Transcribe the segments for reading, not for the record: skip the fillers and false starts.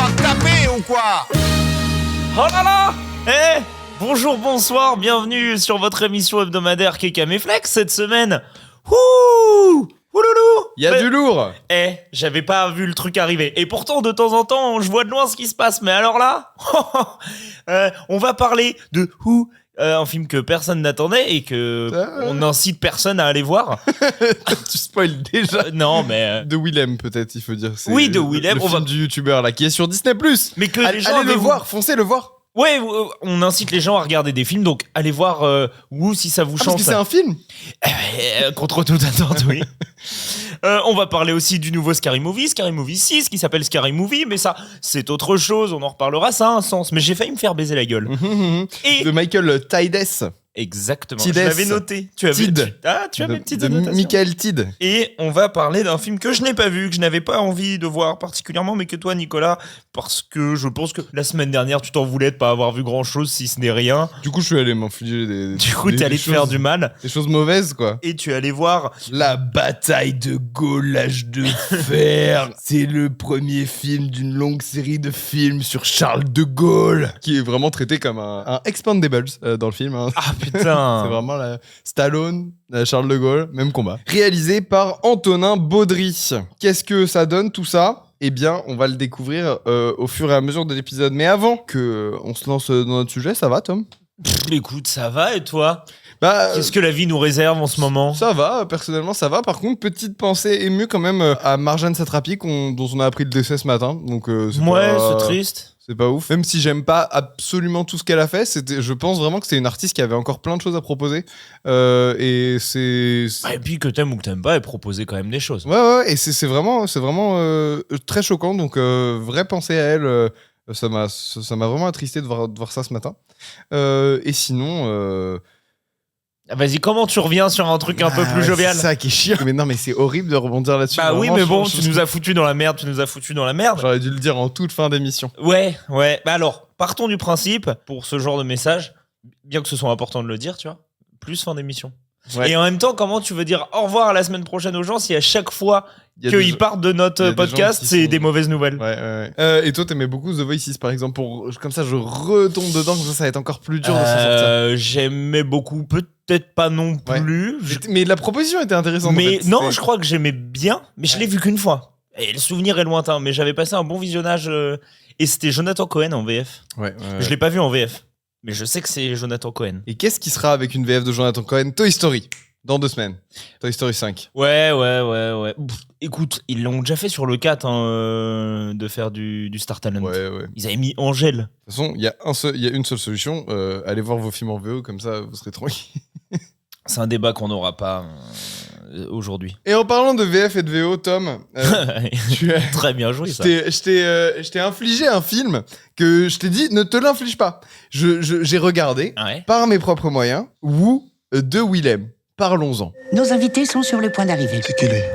pas capé ou quoi? Oh là là! Bonjour, bonsoir, bienvenue sur votre émission hebdomadaire Kekameflex cette semaine. Ouh! Ouloulou! Il y a du lourd. J'avais pas vu le truc arriver. Et pourtant, de temps en temps, je vois de loin ce qui se passe. Mais alors là, on va parler de Who, un film que personne n'attendait et que on n'incite personne à aller voir. Tu spoil déjà. Non, mais De Willem, peut-être, il faut dire. C'est oui, de Willem. Le film du youtubeur là, qui est sur Disney+. Mais que les gens allez le avaient- voir, foncez le voir. Ouais, on incite les gens à regarder des films, donc allez voir Who si ça vous Parce chante. que c'est un film. Contre toute attente, oui. On va parler aussi du nouveau Scary Movie 6, qui s'appelle Scary Movie, mais ça, c'est autre chose, on en reparlera, ça a un sens. Mais j'ai failli me faire baiser la gueule. Et De Michael Tides. exactement, Tides. je l'avais noté. Tu avais, Tid. tu as mes petites de annotations. Michael Tid. Et on va parler d'un film que je n'ai pas vu, que je n'avais pas envie de voir particulièrement, mais que toi, Nicolas, parce que je pense que la semaine dernière, tu t'en voulais de pas avoir vu grand-chose, si ce n'est rien. Du coup, je suis allé m'infliger des. Du coup, des- t'es allé des te faire choses- du mal, Des choses mauvaises, quoi. et tu es allé voir... La bataille de Gaulle, l'âge de fer. C'est le premier film d'une longue série de films sur Charles de Gaulle. Qui est vraiment traité comme un Expendables dans le film. Hein. Ah putain. C'est vraiment la Stallone, Charles de Gaulle, même combat. Réalisé par Antonin Baudry. Qu'est-ce que ça donne tout ça ? Eh bien, on va le découvrir au fur et à mesure de l'épisode. Mais avant que on se lance dans notre sujet, ça va, Tom ? Écoute, ça va, et toi ? Bah, Qu'est-ce que la vie nous réserve en ce moment ? ça va, personnellement, ça va. Par contre, petite pensée émue quand même à Marjane Satrapi, dont on a appris le décès ce matin. Donc, c'est Ouais, pas... c'est triste. C'est pas ouf. Même si j'aime pas absolument tout ce qu'elle a fait, je pense vraiment que c'est une artiste qui avait encore plein de choses à proposer. Et c'est... Et puis que t'aimes ou que t'aimes pas, elle proposait quand même des choses. Ouais, et c'est vraiment très choquant. Donc, vraie pensée à elle. Ça m'a vraiment attristé de voir ça ce matin. Et sinon... Ah, vas-y, comment tu reviens sur un truc un peu plus ouais, jovial ? C'est ça qui est chiant. Mais non, mais c'est horrible de rebondir là-dessus. Bah oui, Vraiment, mais bon, je- tu nous as foutu dans la merde, J'aurais dû le dire en toute fin d'émission. Ouais. Bah alors, partons du principe, pour ce genre de message, bien que ce soit important de le dire, tu vois, plus fin d'émission. Ouais. Et en même temps, comment tu veux dire au revoir à la semaine prochaine aux gens si à chaque fois Il y a des qu'ils gens- partent de il y a notre des podcast, gens qui c'est sont- des mauvaises nouvelles? Ouais. Et toi, t'aimais beaucoup The Voices, par exemple, comme ça, je retombe dedans, comme ça va être encore plus dur de s'en sortir. J'aimais beaucoup, peut-être pas non Ouais. plus. Mais la proposition était intéressante. Mais en fait. non, C'était- je crois que j'aimais bien, mais je l'ai vu qu'une fois. Et le souvenir est lointain, mais j'avais passé un bon visionnage. Et c'était Jonathan Cohen en VF. Ouais. Je l'ai pas vu en VF, mais je sais que c'est Jonathan Cohen. Et qu'est-ce qui sera avec une VF de Jonathan Cohen? Toy Story, dans 2 semaines. Toy Story 5. Ouais. Écoute, ils l'ont déjà fait sur le 4, de faire du Star Talent. Ouais. Ils avaient mis Angèle. De toute façon, il y a une seule solution. Allez voir vos films en VO, comme ça, vous serez tranquille. C'est un débat qu'on n'aura pas aujourd'hui. Et en parlant de VF et de VO, Tom, tu as... Très bien joué, ça. Je t'ai infligé un film que je t'ai dit, ne te l'inflige pas. J'ai regardé, Ouais. par mes propres moyens, Who de Willem. Parlons-en. Nos invités sont sur le point d'arriver. C'est qu'il est.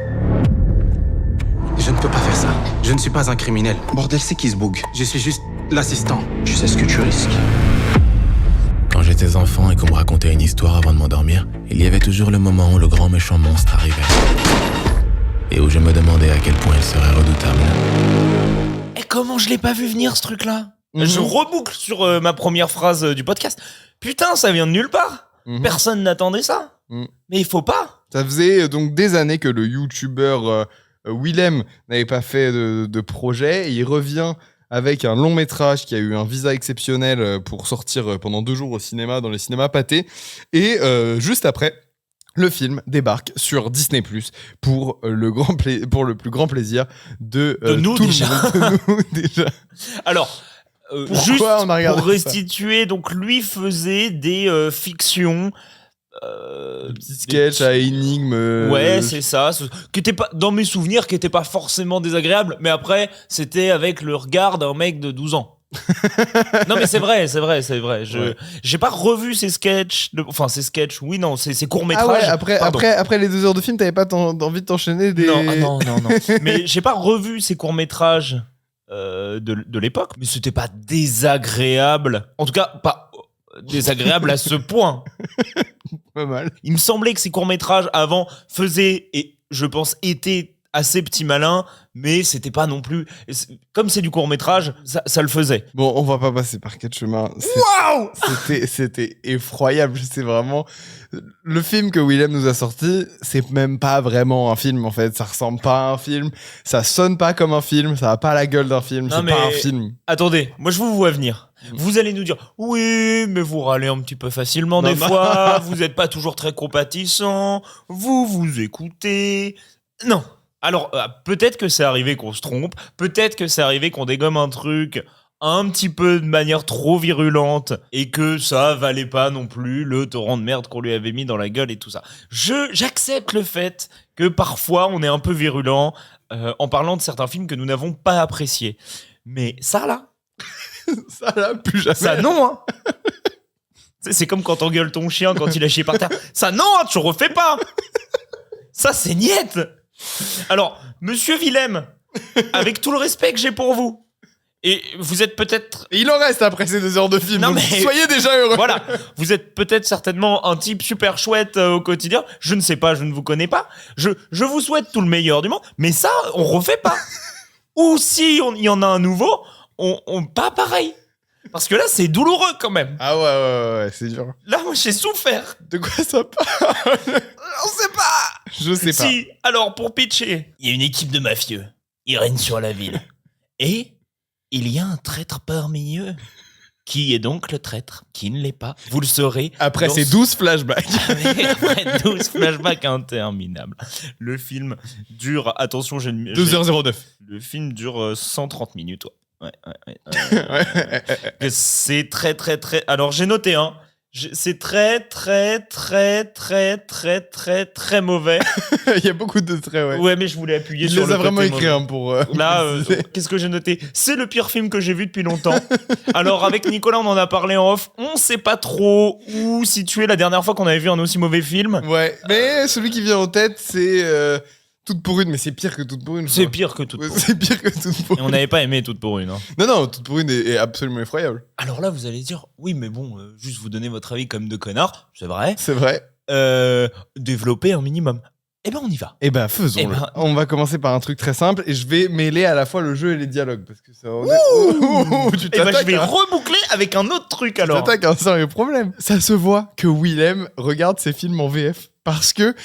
Je ne peux pas faire ça. Je ne suis pas un criminel. Bordel, c'est qui ce boug? Je suis juste l'assistant. Tu sais ce que tu risques. Quand j'étais enfant et qu'on me racontait une histoire avant de m'endormir, il y avait toujours le moment où le grand méchant monstre arrivait. Et où je me demandais à quel point il serait redoutable. Et comment je l'ai pas vu venir, ce truc-là? Mhm. Je reboucle sur ma première phrase du podcast. Putain, ça vient de nulle part. Mhm. Personne n'attendait ça. Mhm. Mais il faut pas. Ça faisait donc des années que le youtubeur Willem n'avait pas fait de projet. Et il revient avec un long métrage qui a eu un visa exceptionnel pour sortir pendant 2 jours au cinéma, dans les cinémas Pathé. Et juste après, le film débarque sur Disney+, pour le plus grand plaisir de nous, tout déjà. le monde. De nous, déjà. Alors, Pourquoi juste on a regardé pour ça restituer, donc lui faisait des fictions. Des petits sketchs à énigmes. Ouais, c'est ça. Qui était pas, dans mes souvenirs, qui était pas forcément désagréable, mais après, c'était avec le regard d'un mec de 12 ans. Non, mais c'est vrai. Ouais. J'ai pas revu ces sketchs. Ces sketchs, oui, non, ces Ah courts-métrages. ouais, après les 2 heures de film, t'avais pas envie de t'enchaîner des... Non. Mais j'ai pas revu ces courts-métrages de l'époque, mais c'était pas désagréable. En tout cas, pas désagréable à ce point. Pas mal. Il me semblait que ces courts-métrages avant faisaient, et je pense étaient assez petit malin, mais c'était pas non plus... Comme c'est du court-métrage, ça le faisait. Bon, on va pas passer par quatre chemins. Waouh! C'était effroyable. C'est vraiment... Le film que Willem nous a sorti, c'est même pas vraiment un film, en fait. Ça ressemble pas à un film. Ça sonne pas comme un film. Ça a pas la gueule d'un film. Non, C'est mais- pas un film. Attendez, moi je vous vois venir. Vous allez nous dire, oui, mais vous râlez un petit peu facilement des Non. fois, vous n'êtes pas toujours très compatissant, vous écoutez. Non. Alors, peut-être que c'est arrivé qu'on se trompe, peut-être que c'est arrivé qu'on dégomme un truc un petit peu de manière trop virulente et que ça valait pas non plus le torrent de merde qu'on lui avait mis dans la gueule et tout ça. J'accepte le fait que parfois on est un peu virulent en parlant de certains films que nous n'avons pas appréciés. Mais ça là, Ça là, plus jamais. ça non hein. C'est comme quand t'engueules ton chien quand il a chié par terre. Ça non, hein, tu refais pas. Ça c'est niette. Alors, monsieur Willem, avec tout le respect que j'ai pour vous, et vous êtes peut-être... Et il en reste après ces 2 heures de film. Non, donc mais- soyez déjà heureux. Voilà, vous êtes peut-être certainement un type super chouette au quotidien. Je ne sais pas, je ne vous connais pas. Je vous souhaite tout le meilleur du monde, mais ça, on refait pas. Ou si il y en a un nouveau, on pas pareil. Parce que là, c'est douloureux quand même. Ah ouais, c'est dur. Là, moi, j'ai souffert. De quoi ça parle? On sait pas. Je sais pas. Si, alors pour pitcher, il y a une équipe de mafieux. Ils règnent sur la ville. Et il y a un traître parmi eux. Qui est donc le traître? Qui ne l'est pas? Vous le saurez. Après dans ces 12 flashbacks. Après 12 flashbacks interminables. Le film dure, attention, 2h09. le film dure 130 minutes. Ouais. Et c'est très, très, très... Alors, j'ai noté, hein. C'est très, très, très, très, très, très, très mauvais. Il y a beaucoup de traits, ouais. Ouais, mais je voulais appuyer Il sur les le a vraiment côté écrits mauvais. hein, pour. Là, qu'est-ce que j'ai noté? C'est le pire film que j'ai vu depuis longtemps. Alors, avec Nicolas, on en a parlé en off. On sait pas trop où situer la dernière fois qu'on avait vu un aussi mauvais film. Ouais, mais celui qui vient en tête, c'est Toute pour une, mais c'est pire que Toute pour une. je C'est crois. pire que Toute Ouais, pour une. c'est pire que Toute pour Et une. on n'avait pas aimé Toute pour une. Hein. Non, Toute pour une est absolument effroyable. Alors là, vous allez dire, oui, mais bon, juste vous donner votre avis comme de connard, c'est vrai. C'est vrai. Développer un minimum. Eh ben, on y va. Eh ben, faisons-le. Eh ben- On va commencer par un truc très simple et je vais mêler à la fois le jeu et les dialogues parce que ça. Ouh, tu Eh ben, je t'attaques vais à- reboucler avec un autre truc tu alors. t'attaques à un sérieux problème. Ça se voit que Willem regarde ses films en VF. Parce que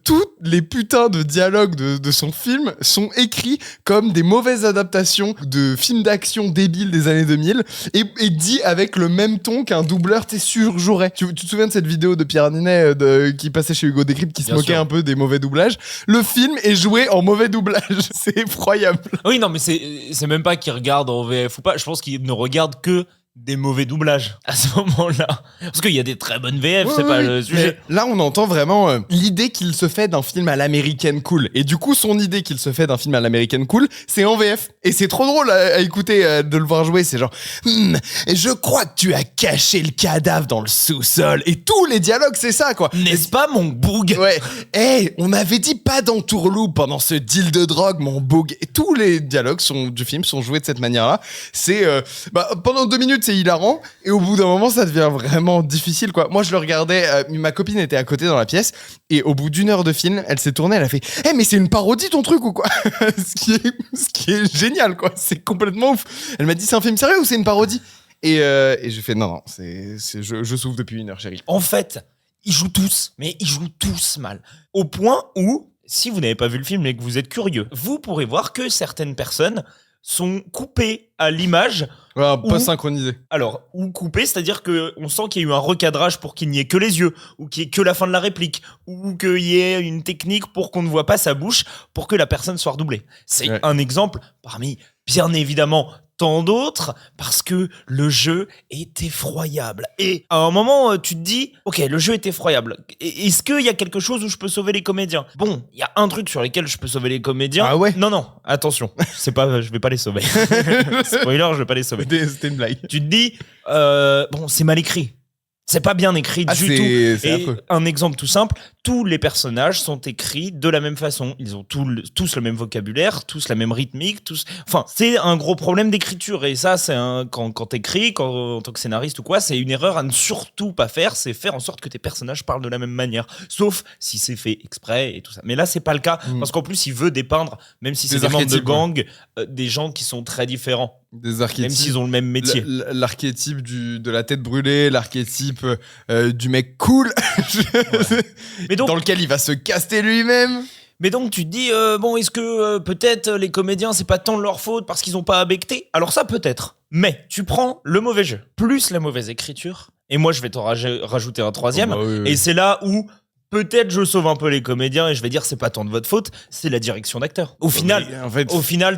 toutes les putains de dialogues de son film sont écrits comme des mauvaises adaptations de films d'action débiles des années 2000 et dit avec le même ton qu'un doubleur surjouerait. Tu te souviens de cette vidéo de Pierre Ninet qui passait chez Hugo Décrypte qui se Bien moquait sûr. un peu des mauvais doublages? Le film est joué en mauvais doublage. C'est effroyable. Oui, non, mais c'est même pas qu'il regarde en VF ou pas. Je pense qu'il ne regarde que des mauvais doublages à ce moment-là. Parce qu'il y a des très bonnes VF, c'est Oui, pas oui, le sujet. mais là, on entend vraiment l'idée qu'il se fait d'un film à l'américaine cool. Et du coup, son idée qu'il se fait d'un film à l'américaine cool, c'est en VF. Et c'est trop drôle à écouter, de le voir jouer. C'est genre, je crois que tu as caché le cadavre dans le sous-sol. Et tous les dialogues, c'est ça, quoi. N'est-ce pas, mon boug? Ouais. Hey, on m'avait dit pas d'entourloupe pendant ce deal de drogue, mon boug. Et tous les dialogues du film sont joués de cette manière-là. C'est, pendant 2 minutes, c'est hilarant. Et au bout d'un moment, ça devient vraiment difficile, quoi. Moi, je le regardais, ma copine était à côté dans la pièce. Et au bout d'1 heure de film, elle s'est tournée, elle a fait, mais c'est une parodie ton truc ou quoi? ce qui est génial, quoi. C'est complètement ouf. Elle m'a dit, c'est un film sérieux ou c'est une parodie? Et j'ai fait, non, je souffre depuis 1 heure, chérie. En fait, ils jouent tous, mais ils jouent tous mal. Au point où, si vous n'avez pas vu le film et que vous êtes curieux, vous pourrez voir que certaines personnes sont coupées à l'image. Voilà, pas Ou- synchronisé. Alors, ou coupées, c'est-à-dire qu'on sent qu'il y a eu un recadrage pour qu'il n'y ait que les yeux, ou qu'il n'y ait que la fin de la réplique, ou qu'il y ait une technique pour qu'on ne voit pas sa bouche, pour que la personne soit redoublée. C'est Ouais. un exemple parmi, bien évidemment, tant d'autres, parce que le jeu est effroyable. Et à un moment, tu te dis, ok, le jeu est effroyable. Est-ce qu'il y a quelque chose où je peux sauver les comédiens? Bon, il y a un truc sur lequel je peux sauver les comédiens. Ah ouais? Non, attention, je vais pas les sauver. Spoiler, je vais pas les sauver. C'était une blague. Tu te dis, bon, c'est mal écrit. C'est pas bien écrit du tout. C'est Et affreux. un exemple tout simple, tous les personnages sont écrits de la même façon. Ils ont tous le même vocabulaire, tous la même rythmique, Enfin, c'est un gros problème d'écriture. Et ça, quand t'écris, en tant que scénariste ou quoi, c'est une erreur à ne surtout pas faire. C'est faire en sorte que tes personnages parlent de la même manière. Sauf si c'est fait exprès et tout ça. Mais là, c'est pas le cas. Parce qu'en plus, il veut dépeindre, même si c'est des membres de gang, des gens qui sont très différents. Des archétypes. Même s'ils ont le même métier. L'archétype de la tête brûlée, l'archétype du mec cool, Mais donc, dans lequel il va se caster lui-même. Mais donc tu te dis, bon, est-ce que peut-être les comédiens, c'est pas tant de leur faute parce qu'ils ont pas becté? Alors ça peut-être. Mais tu prends le mauvais jeu, plus la mauvaise écriture, et moi je vais t'en rajouter un troisième, oui. et c'est là où peut-être je sauve un peu les comédiens et je vais dire c'est pas tant de votre faute, c'est la direction d'acteur. Au final,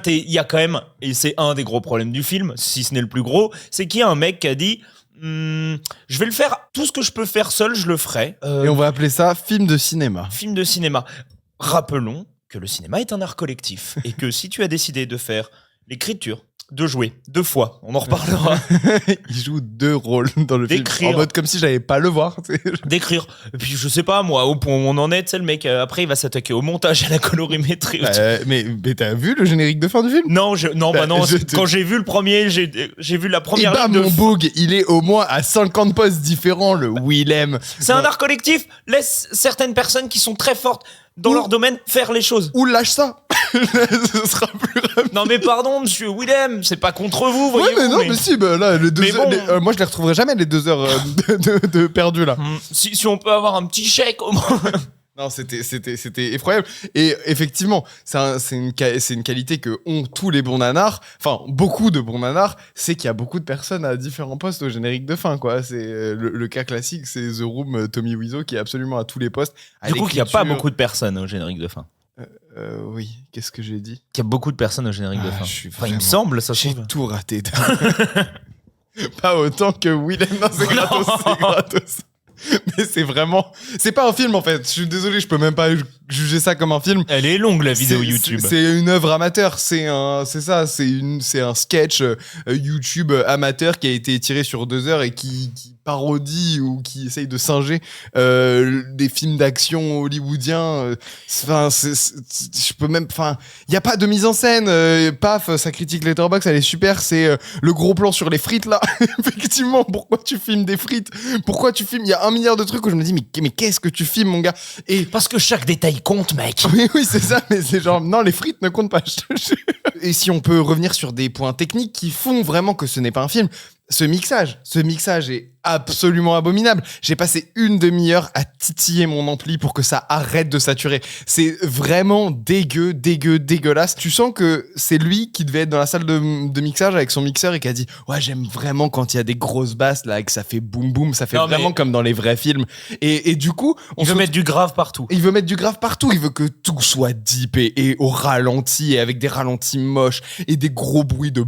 il y a quand même, et c'est un des gros problèmes du film, si ce n'est le plus gros, c'est qu'il y a un mec qui a dit... je vais le faire, tout ce que je peux faire seul, je le ferai. Et on va appeler ça film de cinéma. Film de cinéma. Rappelons que le cinéma est un art collectif et que si tu as décidé de faire l'écriture, de jouer 2 fois, on en reparlera, Il joue 2 rôles dans le film. D'écrire. En mode comme si j'allais pas le voir. d'écrire. Et puis je sais pas moi, au point où on en est, tu sais, le mec, après il va s'attaquer au montage, à la colorimétrie. Mais t'as vu le générique de fin du film? Non, non. je- Quand j'ai vu le premier, j'ai vu la Et première bah ligne de mon boug, il est au moins à 50 postes différents, le Willem. C'est un art collectif. Laisse certaines personnes qui sont très fortes dans Ou- leur domaine faire les choses. Ou lâche ça. Ce sera plus rapide. Non mais pardon, monsieur Willem, c'est pas contre vous, Ouais, voyez-vous. mais non, mais si, bah là, les 2 Mais heures, bon. moi je les retrouverai jamais, les 2 heures de perdu là. Si on peut avoir un petit chèque au moins. Non, c'était effroyable. Et effectivement, c'est une qualité que ont tous les bons nanars, enfin beaucoup de bons nanars, c'est qu'il y a beaucoup de personnes à différents postes au générique de fin, quoi. C'est le cas classique, c'est The Room, Tommy Wiseau qui est absolument à tous les postes. À Du coup, qu'il n'y a pas l'écriture. beaucoup de personnes au générique de fin. Oui, qu'est-ce que j'ai dit? Qu'il y a beaucoup de personnes au générique de Ah, fin. je suis Enfin, il me vraiment- semble, ça se J'ai trouve. tout raté. Pas autant que Willem, non, c'est gratos, c'est gratos. Mais c'est vraiment... C'est pas un film en fait, je suis désolé, je peux même pas juger ça comme un film. Elle est longue, la vidéo YouTube. C'est une œuvre amateur, c'est un sketch YouTube amateur qui a été tiré sur 2 heures et qui parodie ou qui essaye de singer des films d'action hollywoodiens. Enfin, je peux même, enfin, il y a pas de mise en scène. Paf, sa critique Letterboxd, elle est super. C'est le gros plan sur les frites là. Effectivement, pourquoi tu filmes des frites? Pourquoi tu filmes? Il y a 1 milliard de trucs où je me dis mais qu'est-ce que tu filmes, mon gars? Et Parce que chaque détail compte, mec. oui, c'est ça, mais c'est genre, non, les frites ne comptent pas, je te jure. Et si on peut revenir sur des points techniques qui font vraiment que ce n'est pas un film, ce mixage est absolument abominable. J'ai passé 1 demi-heure à titiller mon ampli pour que ça arrête de saturer. C'est vraiment dégueulasse. Tu sens que c'est lui qui devait être dans la salle de mixage avec son mixeur et qui a dit « Ouais, j'aime vraiment quand il y a des grosses basses, là, et que ça fait boum boum, ça fait Non, vraiment mais- comme dans les vrais films. » Et du coup, On veut mettre du grave partout. il veut mettre du grave partout, il veut que tout soit deep et au ralenti et avec des ralentis moches et des gros bruits de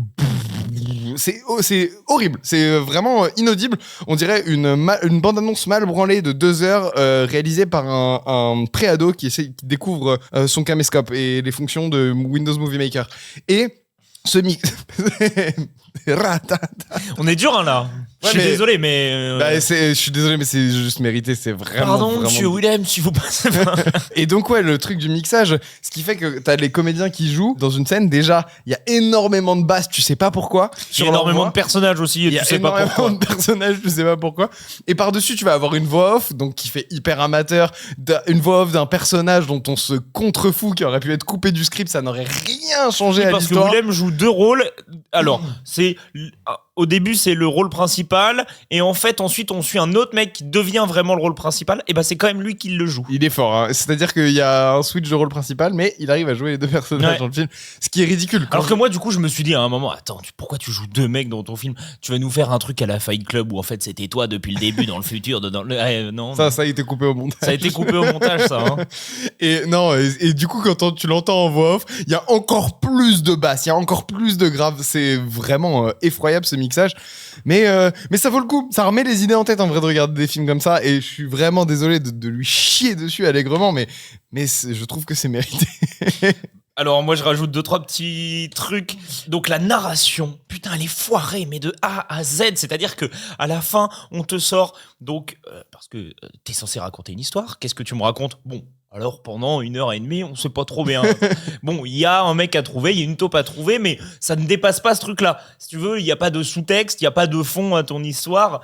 c'est horrible, c'est vraiment inaudible. On dirait une bande-annonce mal branlée de 2 heures réalisée par un préado qui découvre son caméscope et les fonctions de Windows Movie Maker. Et ce mix... On est dur, hein, là. Ouais, je suis mais- désolé, mais... Bah, je suis désolé, mais c'est juste mérité, c'est vraiment... Pardon, vraiment monsieur Willem, si vous passez pas. Et donc ouais, le truc du mixage, ce qui fait que t'as les comédiens qui jouent dans une scène, déjà, il y a énormément de basses, tu sais pas pourquoi. Il y a énormément de personnages aussi, et Il y a tu sais pas énormément pourquoi. de personnages, tu sais pas pourquoi. Et par-dessus, tu vas avoir une voix off, donc qui fait hyper amateur, une voix off d'un personnage dont on se contrefout, qui aurait pu être coupé du script, ça n'aurait rien changé Oui, à parce que l'histoire. Willem joue 2 rôles. Alors, c'est... Au début, c'est le rôle principal, et en fait, ensuite, on suit un autre mec qui devient vraiment le rôle principal, et bah c'est quand même lui qui le joue. Il est fort, hein. C'est-à-dire qu'il y a un switch de rôle principal, mais il arrive à jouer les 2 personnages Ouais. dans le film, ce qui est ridicule. Alors que moi, du coup, je me suis dit à un moment, attends, pourquoi tu joues 2 mecs dans ton film? Tu vas nous faire un truc à la Fight Club où en fait c'était toi depuis le début dans le futur. Non, Ça a été coupé au montage. ça a été coupé au montage, ça. Hein. Et non, et du coup, quand tu l'entends en voix off, il y a encore plus de basses, il y a encore plus de graves. C'est vraiment effroyable ce mixage. Mais ça vaut le coup. Ça remet les idées en tête en vrai de regarder des films comme ça. Et je suis vraiment désolé de lui chier dessus allègrement, mais je trouve que c'est mérité. Alors moi je rajoute 2-3 petits trucs. Donc la narration, putain. putain, elle est foirée, mais de A à Z. C'est-à-dire que à la fin, on te sort, donc, parce que t'es censé raconter une histoire, qu'est-ce que tu me racontes ? Bon, alors pendant 1h30, on sait pas trop bien. Bon, il y a un mec à trouver, il y a une taupe à trouver, mais ça ne dépasse pas ce truc-là. Si tu veux, il n'y a pas de sous-texte, il n'y a pas de fond à ton histoire.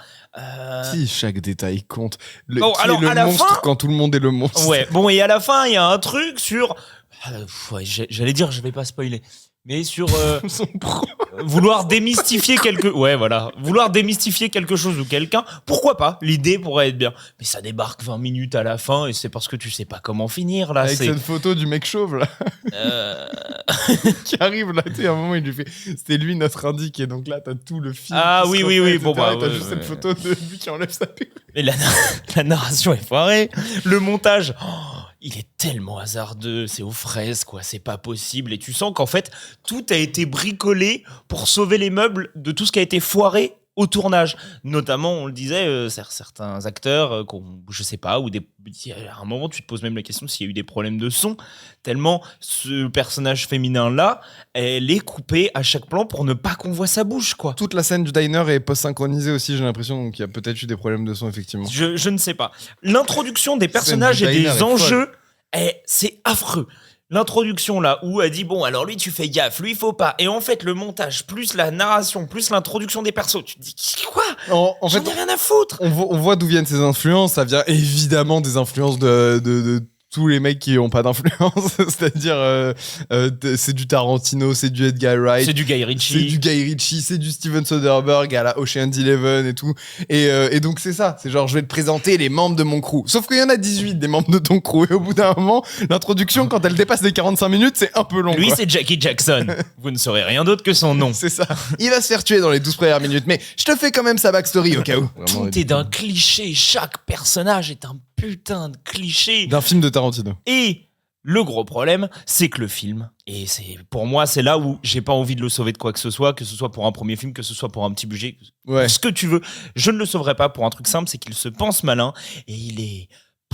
Si, chaque détail compte. Bon, Qui alors, est à le la monstre fin- quand tout le monde est le monstre. Ouais, bon, et à la fin, il y a un truc sur... ouais, j'allais dire, je vais pas spoiler. Mais sur Son pro- vouloir démystifier vouloir démystifier quelque chose ou quelqu'un, pourquoi pas, l'idée pourrait être bien, mais ça débarque 20 minutes à la fin et c'est parce que tu sais pas comment finir là. Avec C'est cette photo du mec chauve là qui arrive là, tu sais, à un moment il lui fait c'était lui notre indique et donc là t'as tout le film. Ah qui se oui, refait, oui, etc., bon, bah, et t'as ouais, juste ouais. cette photo de lui qui enlève sa perruque. mais la narration est foirée, le montage, il est tellement hasardeux, c'est aux fraises quoi, c'est pas possible et tu sens qu'en fait tout a été bricolé pour sauver les meubles de tout ce qui a été foiré au tournage. Notamment, on le disait, certains acteurs, je sais pas, à un moment tu te poses même la question s'il y a eu des problèmes de son, tellement ce personnage féminin-là, elle est coupée à chaque plan pour ne pas qu'on voit sa bouche, quoi. Toute la scène du diner est post-synchronisée aussi, j'ai l'impression, donc il y a peut-être eu des problèmes de son effectivement. Je ne sais pas. L'introduction des personnages Scène et du diner des est enjeux, c'est affreux. L'introduction là où elle dit bon alors lui tu fais gaffe, lui il faut pas, et en fait le montage plus la narration plus l'introduction des persos, tu te dis quoi? En J'en fait, ai rien à foutre. on voit d'où viennent ces influences. Ça vient évidemment des influences de tous les mecs qui ont pas d'influence. C'est-à-dire, c'est du Tarantino, c'est du Edgar Wright. C'est du Guy C'est Ritchie. du Guy Ritchie, c'est du Steven Soderbergh à la Ocean's Eleven et tout. Et donc c'est ça, c'est genre je vais te présenter les membres de mon crew. Sauf qu'il y en a 18 des membres de ton crew. Et au bout d'un moment, l'introduction, quand elle dépasse les 45 minutes, c'est un peu long. Lui quoi. c'est Jackie Jackson. Vous ne saurez rien d'autre que son nom. C'est ça. Il va se faire tuer dans les 12 premières minutes, mais je te fais quand même sa backstory au cas où. Vraiment, Tout est d'un cliché, chaque personnage est un putain de cliché. d'un film de Tarantino. Et le gros problème, c'est que le film, et c'est pour moi c'est là où j'ai pas envie de le sauver de quoi que ce soit pour un premier film, que ce soit pour un petit budget, Ouais. ce que tu veux, je ne le sauverai pas pour un truc simple, c'est qu'il se pense malin et il est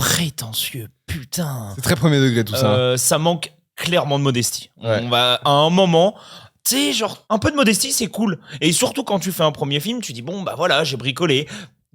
prétentieux, putain. C'est très premier degré tout ça. Ça manque clairement de modestie. Ouais. On va à un moment, tu sais, genre un peu de modestie c'est cool, et surtout quand tu fais un premier film, tu dis bon bah voilà j'ai bricolé.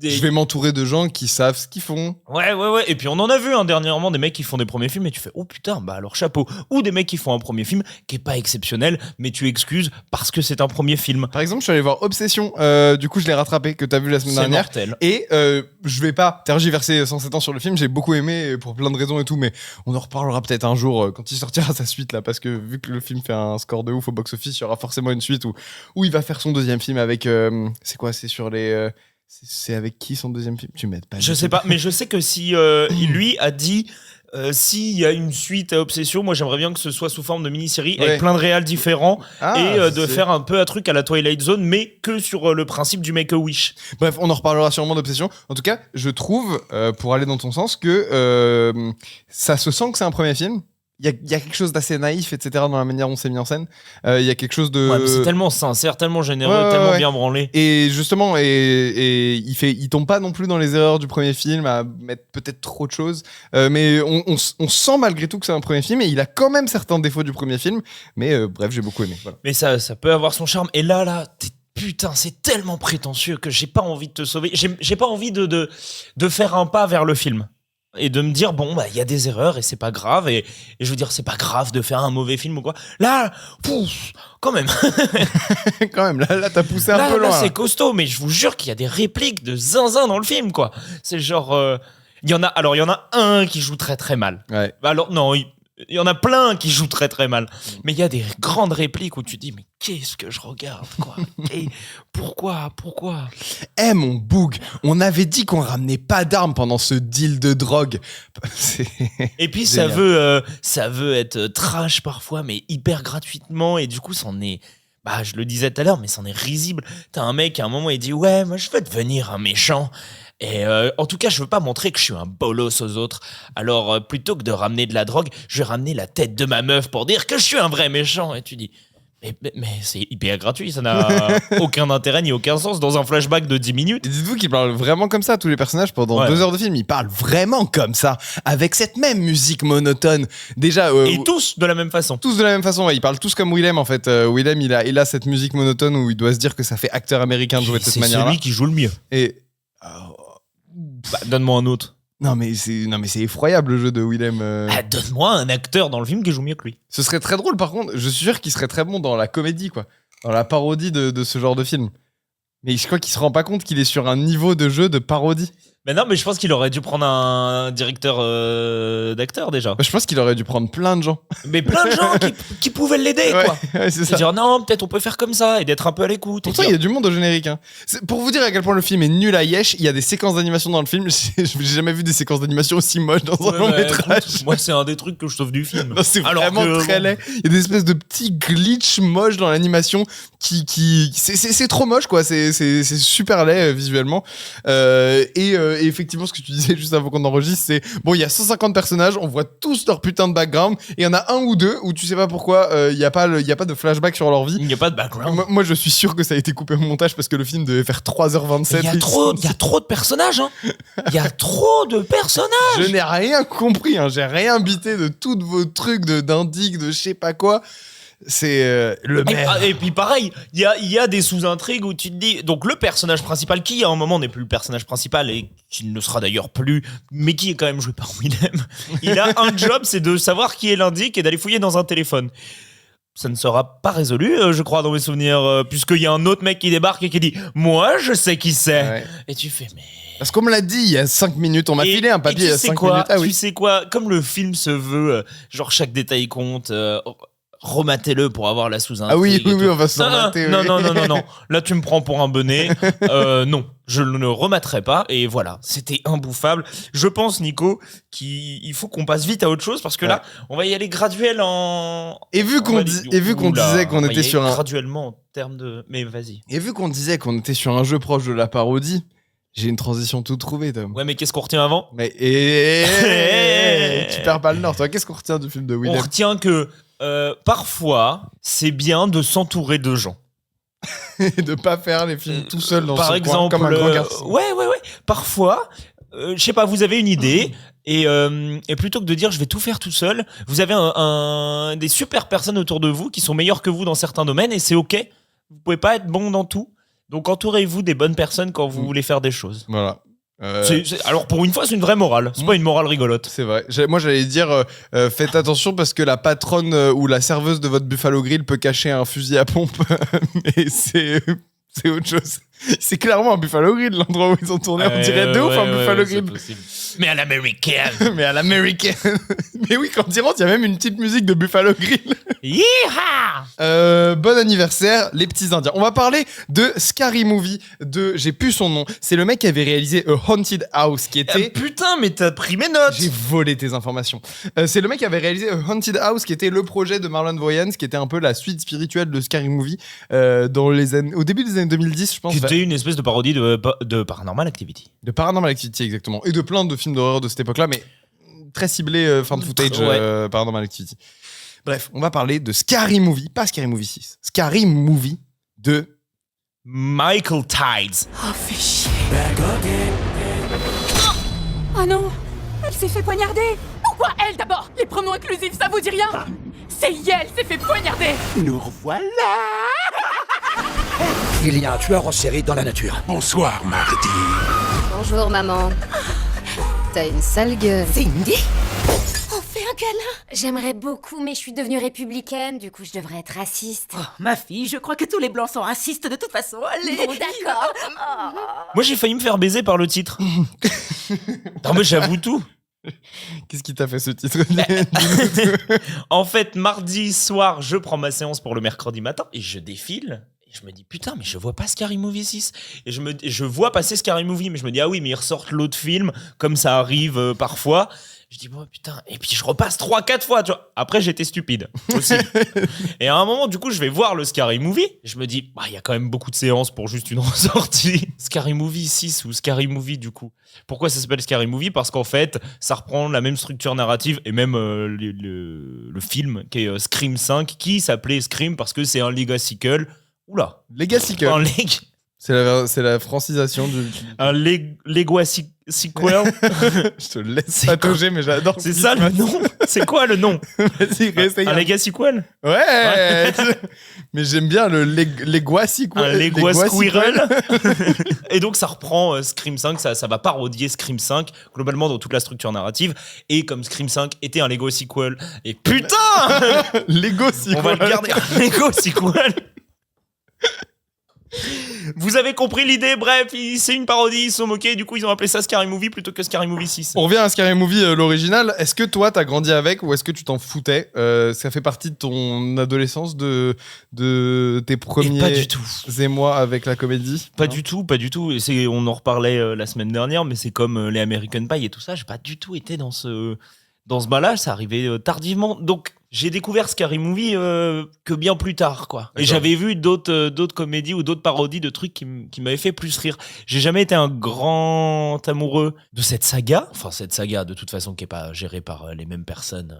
Je vais m'entourer de gens qui savent ce qu'ils font. Ouais. Et puis on en a vu dernièrement des mecs qui font des premiers films et tu fais oh putain, bah alors chapeau. Ou des mecs qui font un premier film qui est pas exceptionnel, mais tu excuses parce que c'est un premier film. Par exemple, je suis allé voir Obsession. Du coup, je l'ai rattrapé, que t'as vu la semaine C'est dernière. mortel. Et je vais pas tergiverser 107 ans sur le film. J'ai beaucoup aimé pour plein de raisons et tout, mais on en reparlera peut-être un jour quand il sortira sa suite là, parce que vu que le film fait un score de ouf au box-office, il y aura forcément une suite où il va faire son deuxième film avec. C'est quoi ? C'est sur les. C'est avec qui son deuxième film ? Tu m'aides pas. Je sais pas, mais je sais que si lui a dit s'il y a une suite à Obsession, moi j'aimerais bien que ce soit sous forme de mini-série Ouais. avec plein de réals différents Ah, et de c'est- faire un peu un truc à la Twilight Zone, mais que sur le principe du Make-A-Wish. Bref, on en reparlera sûrement d'Obsession. En tout cas, je trouve, pour aller dans ton sens, que ça se sent que c'est un premier film. Il y a quelque chose d'assez naïf, etc., dans la manière dont c'est mis en scène. Il y a quelque chose de... Ouais, mais c'est tellement sincère, tellement généreux, Ouais, tellement ouais. bien branlé. Et justement, et il tombe pas non plus dans les erreurs du premier film à mettre peut-être trop de choses. Mais on sent malgré tout que c'est un premier film et il a quand même certains défauts du premier film. Mais bref, j'ai beaucoup aimé. Voilà. Mais ça peut avoir son charme. Et là, putain, c'est tellement prétentieux que j'ai pas envie de te sauver. J'ai pas envie de faire un pas vers le film. Et de me dire, bon, bah, il y a des erreurs et c'est pas grave. Et je veux dire, c'est pas grave de faire un mauvais film ou quoi. Là, pouf, quand même. Quand même, là t'as poussé un peu Là, loin. c'est costaud, mais je vous jure qu'il y a des répliques de zinzin dans le film, quoi. C'est genre. Il y en a un qui joue très très mal. Ouais. Alors, non, il y en a plein qui jouent très très mal. Mais il y a des grandes répliques où tu dis, mais qu'est-ce que je regarde, quoi. Et pourquoi Eh mon boug, on avait dit qu'on ramenait pas d'armes pendant ce deal de drogue. C'est- Et puis Génial. ça veut être trash parfois, mais hyper gratuitement. Et du coup, c'en est. Bah, je le disais tout à l'heure, mais c'en est risible. T'as un mec, à un moment, il dit ouais, moi je veux devenir un méchant. Et en tout cas, je veux pas montrer que je suis un bolos aux autres. Alors, plutôt que de ramener de la drogue, je vais ramener la tête de ma meuf pour dire que je suis un vrai méchant. Et tu dis, Mais c'est hyper gratuit, ça n'a aucun intérêt ni aucun sens dans un flashback de 10 minutes. Et dites-vous qu'ils parlent vraiment comme ça, tous les personnages, pendant 2 heures de film. Ils parlent vraiment comme ça, avec cette même musique monotone. Déjà, et tous de la même façon. Tous de la même façon, ouais. Ils parlent tous comme Willem, en fait. Willem, il a cette musique monotone où il doit se dire que ça fait acteur américain de jouer de cette manière-là. C'est celui qui joue le mieux. Et... donne-moi un autre. Non mais c'est effroyable le jeu de Willem. Donne-moi un acteur dans le film qui joue mieux que lui. Ce serait très drôle par contre, je suis sûr qu'il serait très bon dans la comédie quoi, dans la parodie de ce genre de film. Mais je crois qu'il se rend pas compte qu'il est sur un niveau de jeu de parodie. Mais non, mais je pense qu'il aurait dû prendre un directeur d'acteur déjà. Je pense qu'il aurait dû prendre plein de gens. Mais plein de gens qui pouvaient l'aider quoi. Ouais, c'est ça. Et dire non, peut-être on peut faire comme ça et d'être un peu à l'écoute. Pourtant il y a du monde au générique. Hein. Pour vous dire à quel point le film est nul à Yesh, il y a des séquences d'animation dans le film. J'ai jamais vu des séquences d'animation aussi moches dans un long métrage. Écoute, moi c'est un des trucs que je sauve du film. Non, c'est vraiment très laid. Il y a des espèces de petits glitches moches dans l'animation c'est trop moche quoi. C'est super laid visuellement. Et effectivement, ce que tu disais juste avant qu'on enregistre, c'est bon, il y a 150 personnages, on voit tous leur putain de background, et il y en a un ou deux où tu sais pas pourquoi il y a pas de flashback sur leur vie. Il n'y a pas de background. Moi, je suis sûr que ça a été coupé au montage parce que le film devait faire 3h27. Il y a trop de personnages, hein. Il y a trop de personnages. Je n'ai rien compris, hein. J'ai rien bité de tous vos trucs d'indic, de je sais pas quoi. C'est le maire. Et puis pareil, il y a des sous-intrigues où tu te dis, donc le personnage principal, qui à un moment n'est plus le personnage principal et qui ne sera d'ailleurs plus, mais qui est quand même joué par Willem, il a un job, c'est de savoir qui est l'indic et d'aller fouiller dans un téléphone. Ça ne sera pas résolu, je crois, dans mes souvenirs, puisqu'il y a un autre mec qui débarque et qui dit « Moi, je sais qui c'est ouais. !» Et tu fais « Mais... » Parce qu'on me l'a dit il y a 5 minutes, on m'a filé un papier il y a 5 minutes. Ah, oui. Tu sais quoi, comme le film se veut, genre chaque détail compte... rematez-le pour avoir la sous-intrigue. Ah oui, on va s'en mater. Non. Là, tu me prends pour un bonnet. Non, je ne le rematerai pas. Et voilà, c'était imbouffable. Je pense, Nico, qu'il faut qu'on passe vite à autre chose parce que là, on va y aller graduel en... Et vu qu'on disait qu'on était sur un... Graduellement en termes de... Mais vas-y. Et vu qu'on disait qu'on était sur un jeu proche de la parodie, j'ai une transition toute trouvée, Tom. Ouais, mais qu'est-ce qu'on retient avant ? Mais tu perds pas le nord, toi. Qu'est-ce qu'on retient du film de Willem ? On retient que parfois, c'est bien de s'entourer de gens. Et de pas faire les films tout seul dans par son exemple, coin, comme un grand garçon. Ouais. Parfois, je sais pas, vous avez une idée et plutôt que de dire je vais tout faire tout seul, vous avez des super personnes autour de vous qui sont meilleures que vous dans certains domaines et c'est ok. Vous pouvez pas être bon dans tout. Donc entourez-vous des bonnes personnes quand vous voulez faire des choses. Voilà. Alors pour une fois c'est une vraie morale, c'est pas une morale rigolote. C'est vrai. Moi j'allais dire faites attention parce que la patronne ou la serveuse de votre Buffalo Grill peut cacher un fusil à pompe. Mais c'est autre chose. C'est clairement un Buffalo Grill l'endroit où ils ont tourné. On dirait de ouf un Buffalo Grill. Mais à l'américaine. Mais oui, quand ils rentrent, il y a même une petite musique de Buffalo Grill. Yeeha. Bon anniversaire, les petits Indiens. On va parler de Scary Movie, j'ai plus son nom. C'est le mec qui avait réalisé A Haunted House, qui était... putain, mais t'as pris mes notes. J'ai volé tes informations. C'est le mec qui avait réalisé A Haunted House, qui était le projet de Marlon Wayans, qui était un peu la suite spirituelle de Scary Movie, au début des années 2010, je pense. C'était une espèce de parodie de Paranormal Activity. De Paranormal Activity, exactement. Et de plein de films d'horreur de cette époque-là, mais très ciblé found footage Paranormal Activity. Bref, on va parler de Scary Movie, pas Scary Movie 6. Scary Movie de Michael Tides. Oh, fais chier. Oh non, elle s'est fait poignarder. Pourquoi elle d'abord? Les pronoms inclusifs, ça vous dit rien? C'est elle s'est fait poignarder. Nous revoilà. Il y a un tueur en série dans la nature. Bonsoir, Mardi. Bonjour, maman. T'as une sale gueule. Cindy? On fait un câlin. J'aimerais beaucoup, mais je suis devenue républicaine, du coup je devrais être raciste. Oh, ma fille, je crois que tous les blancs sont racistes de toute façon. Allez. Bon, d'accord. Moi, j'ai failli me faire baiser par le titre. Non, mais j'avoue tout. Qu'est-ce qui t'a fait ce titre? En fait, mardi soir, je prends ma séance pour le mercredi matin et je défile. Et je me dis, putain, mais je vois pas Scary Movie 6. Et je vois passer Scary Movie, mais je me dis, ah oui, mais ils ressortent l'autre film, comme ça arrive parfois. Je dis, oh putain, et puis je repasse 3-4 fois, tu vois. Après, j'étais stupide aussi. Et à un moment, du coup, je vais voir le Scary Movie. Et je me dis, il y a quand même beaucoup de séances pour juste une ressortie. Scary Movie 6 ou Scary Movie, du coup. Pourquoi ça s'appelle Scary Movie ? Parce qu'en fait, ça reprend la même structure narrative et même le film qui est Scream 5, qui s'appelait Scream parce que c'est un Legacy-sequel. Oula. Legacy-sequel. C'est la francisation du... Un Legacy-sequel. Je te laisse patauger, mais j'adore. C'est ça le nom. C'est quoi le nom ? Vas-y, réessaye. Un Legacy-sequel ? Ouais. Mais j'aime bien le Legacy-sequel. Un Legacy-squirrel. Et donc ça reprend Scream 5, ça va parodier Scream 5 globalement dans toute la structure narrative. Et comme Scream 5 était un Lego-sequel, et putain Lego-sequel. On va le garder un Lego-sequel. Vous avez compris l'idée, bref, c'est une parodie, ils se sont moqués, du coup ils ont appelé ça Scary Movie plutôt que Scary Movie 6. On revient à Scary Movie, l'original. Est-ce que toi t'as grandi avec ou est-ce que tu t'en foutais ? Ça fait partie de ton adolescence, de tes premiers pas du tout. émois avec la comédie ? Pas du tout. Et on en reparlait la semaine dernière, mais c'est comme les American Pie et tout ça, j'ai pas du tout été dans ce bain-là, ça arrivait tardivement. Donc j'ai découvert Scary Movie que bien plus tard, quoi. Et j'avais vu d'autres comédies ou d'autres parodies de trucs qui m'avaient fait plus rire. J'ai jamais été un grand amoureux de cette saga. Enfin, cette saga, de toute façon, qui est pas gérée par les mêmes personnes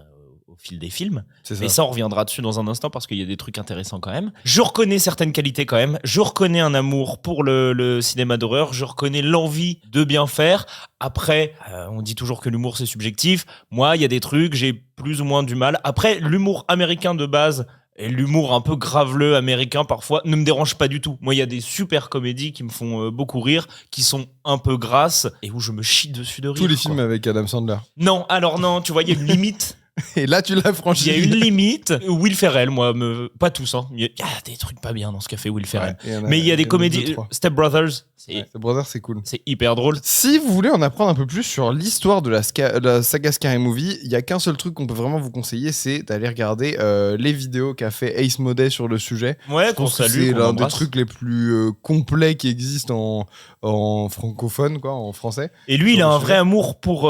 au fil des films. Mais ça, on reviendra dessus dans un instant parce qu'il y a des trucs intéressants quand même. Je reconnais certaines qualités quand même. Je reconnais un amour pour le cinéma d'horreur. Je reconnais l'envie de bien faire. Après, on dit toujours que l'humour, c'est subjectif. Moi, il y a des trucs, j'ai plus ou moins du mal. Après, l'humour américain de base et l'humour un peu graveleux américain parfois ne me dérange pas du tout. Moi, il y a des super comédies qui me font beaucoup rire, qui sont un peu grasses et où je me chie dessus de rire. Tous les films avec Adam Sandler. Non, alors non, tu vois, il y a une limite. Et là, tu l'as franchi. Il y a une limite. Will Ferrell, moi, pas tous. Hein. Il y a des trucs pas bien dans ce qu'a fait Will Ferrell. Ouais, mais il y a des comédies. Step Brothers, Step Brothers, c'est cool. C'est hyper drôle. Si vous voulez en apprendre un peu plus sur l'histoire de la saga Scary Movie, il y a qu'un seul truc qu'on peut vraiment vous conseiller, c'est d'aller regarder les vidéos qu'a fait Ace Modé sur le sujet. Ouais, qu'on salue. C'est l'un des trucs les plus complets qui existent en francophone, quoi, en français. Et lui, il a un vrai amour pour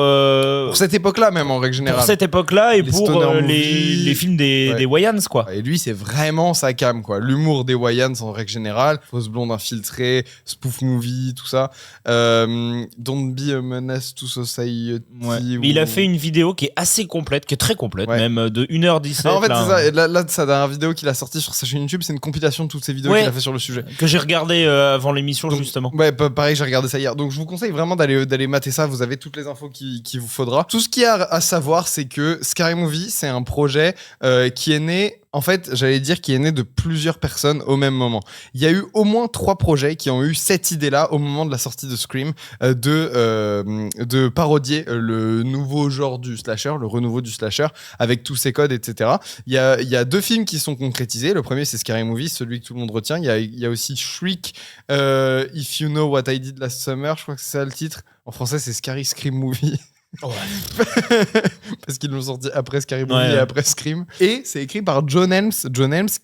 cette époque-là, même en règle générale. Pour cette époque-là et pour les films des Wayans, quoi. Et lui, c'est vraiment sa cam, quoi. L'humour des Wayans en règle générale, fausse blonde infiltrée, spoof movie, tout ça. Don't be a menace to society. Ouais. Mais il a fait une vidéo qui est assez complète, qui est très complète, même de 1h17. En fait, c'est ça. Et là, sa dernière vidéo qu'il a sortie sur sa chaîne YouTube, c'est une compilation de toutes ses vidéos qu'il a fait sur le sujet. Que j'ai regardé avant l'émission, donc, justement. Ouais, pareil, j'ai regardé ça hier. Donc, je vous conseille vraiment d'aller mater ça. Vous avez toutes les infos qu'il vous faudra. Tout ce qu'il y a à savoir, c'est que Scary Movie, c'est un projet qui est né... En fait, j'allais dire qu'il est né de plusieurs personnes au même moment. Il y a eu au moins 3 projets qui ont eu cette idée-là au moment de la sortie de Scream, de parodier le nouveau genre du slasher, le renouveau du slasher, avec tous ses codes, etc. Il y a 2 films qui sont concrétisés. Le premier, c'est Scary Movie, celui que tout le monde retient. Il y a aussi Shriek, If You Know What I Did Last Summer, je crois que c'est ça le titre. En français, c'est Scary Scream Movie. Oh ouais. Parce qu'ils l'ont sorti après Scary Movie et après Scream. Et c'est écrit par John Helms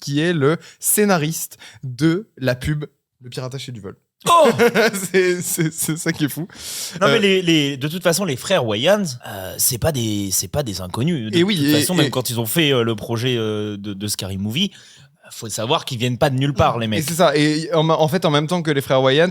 qui est le scénariste de la pub Le Piratage et du vol. Oh c'est ça qui est fou. Non mais de toute façon les frères Wayans c'est pas des inconnus. De toute façon même quand ils ont fait le projet de Scary Movie, faut savoir qu'ils viennent pas de nulle part, les mecs. Et c'est ça. Et en fait, en même temps que les frères Wayans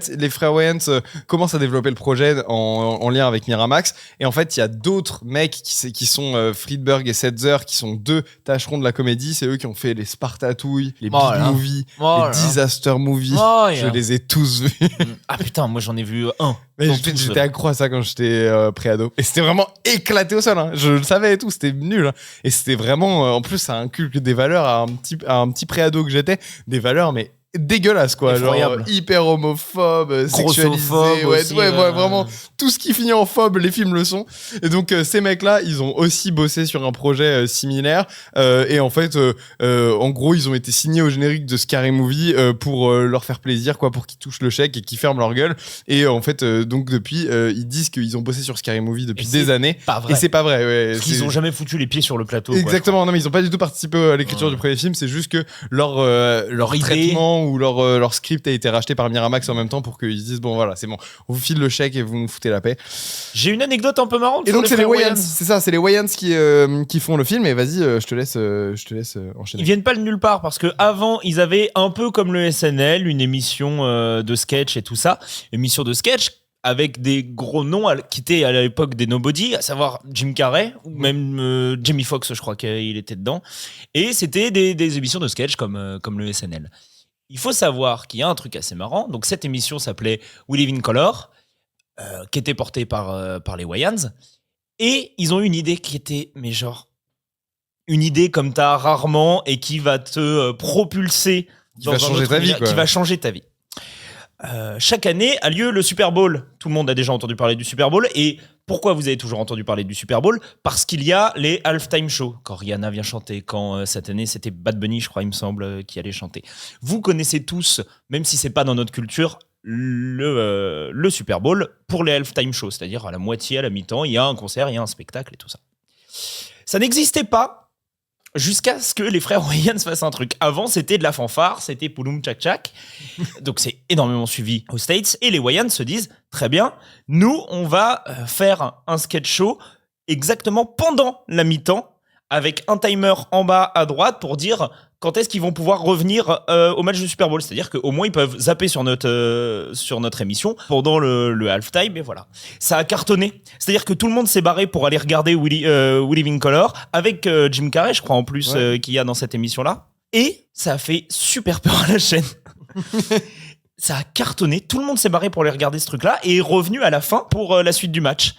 commencent à développer le projet en lien avec Miramax. Et en fait, il y a d'autres mecs qui sont Friedberg et Setzer, qui sont 2 tâcherons de la comédie. C'est eux qui ont fait les Spartatouilles, les Big Movies, les Disaster Movies. Je les ai tous vus. Ah putain, moi j'en ai vu un. J'étais accro à ça quand j'étais pré-ado. Et c'était vraiment éclaté au sol. Hein. Je le savais et tout, c'était nul. Hein. Et c'était vraiment... en plus, ça inculque des valeurs à un petit pré-ado que j'étais. Des valeurs, mais dégueulasse, quoi. Genre hyper homophobe, sexualisé. Ouais, vraiment, tout ce qui finit en phobe, les films le sont. Et donc, ces mecs-là, ils ont aussi bossé sur un projet similaire. Et en fait, en gros, ils ont été signés au générique de Scary Movie pour leur faire plaisir, quoi, pour qu'ils touchent le chèque et qu'ils ferment leur gueule. Et en fait, donc, depuis, ils disent qu'ils ont bossé sur Scary Movie depuis des années. Pas vrai. Et c'est pas vrai, ouais. Parce qu'ils ont jamais foutu les pieds sur le plateau. Exactement, quoi. Non, mais ils ont pas du tout participé à l'écriture du premier film. C'est juste que leur traitement temps où leur script a été racheté par Miramax en même temps pour qu'ils disent bon voilà c'est bon, on vous file le chèque et vous nous foutez la paix. J'ai une anecdote un peu marrante. Et donc c'est les Wayans. Wayans, c'est ça, c'est les Wayans qui font le film. Et vas-y, je te laisse enchaîner. Ils viennent pas de nulle part parce que avant ils avaient un peu comme le SNL une émission de sketch et tout ça, émission de sketch avec des gros noms qui étaient à l'époque des nobody, à savoir Jim Carrey ou même Jamie Foxx, je crois qu'il était dedans. Et c'était des émissions de sketch comme le SNL. Il faut savoir qu'il y a un truc assez marrant. Donc cette émission s'appelait We Live in Color, qui était portée par les Wayans. Et ils ont eu une idée qui était, mais genre, une idée comme t'as rarement et qui va te propulser Qui va changer ta vie, quoi. Qui va changer ta vie. Chaque année a lieu le Super Bowl. Tout le monde a déjà entendu parler du Super Bowl. Et pourquoi vous avez toujours entendu parler du Super Bowl ? Parce qu'il y a les halftime shows. Quand Rihanna vient chanter, quand cette année c'était Bad Bunny, je crois, il me semble, qui allait chanter. Vous connaissez tous, même si c'est pas dans notre culture, le Super Bowl pour les halftime shows. C'est-à-dire à la moitié, à la mi-temps, il y a un concert, il y a un spectacle et tout ça. Ça n'existait pas jusqu'à ce que les frères Wayans fassent un truc. Avant, c'était de la fanfare, c'était pouloum tchak tchak. Donc c'est énormément suivi aux States. Et les Wayans se disent, très bien, nous, on va faire un sketch show exactement pendant la mi-temps, avec un timer en bas à droite pour dire quand est-ce qu'ils vont pouvoir revenir au match du Super Bowl. C'est-à-dire qu'au moins, ils peuvent zapper sur notre émission pendant le halftime, et voilà. Ça a cartonné. C'est-à-dire que tout le monde s'est barré pour aller regarder We Live in Color, avec Jim Carrey, je crois, en plus, qu'il y a dans cette émission-là. Et ça a fait super peur à la chaîne. Ça a cartonné. Tout le monde s'est barré pour aller regarder ce truc-là et est revenu à la fin pour la suite du match.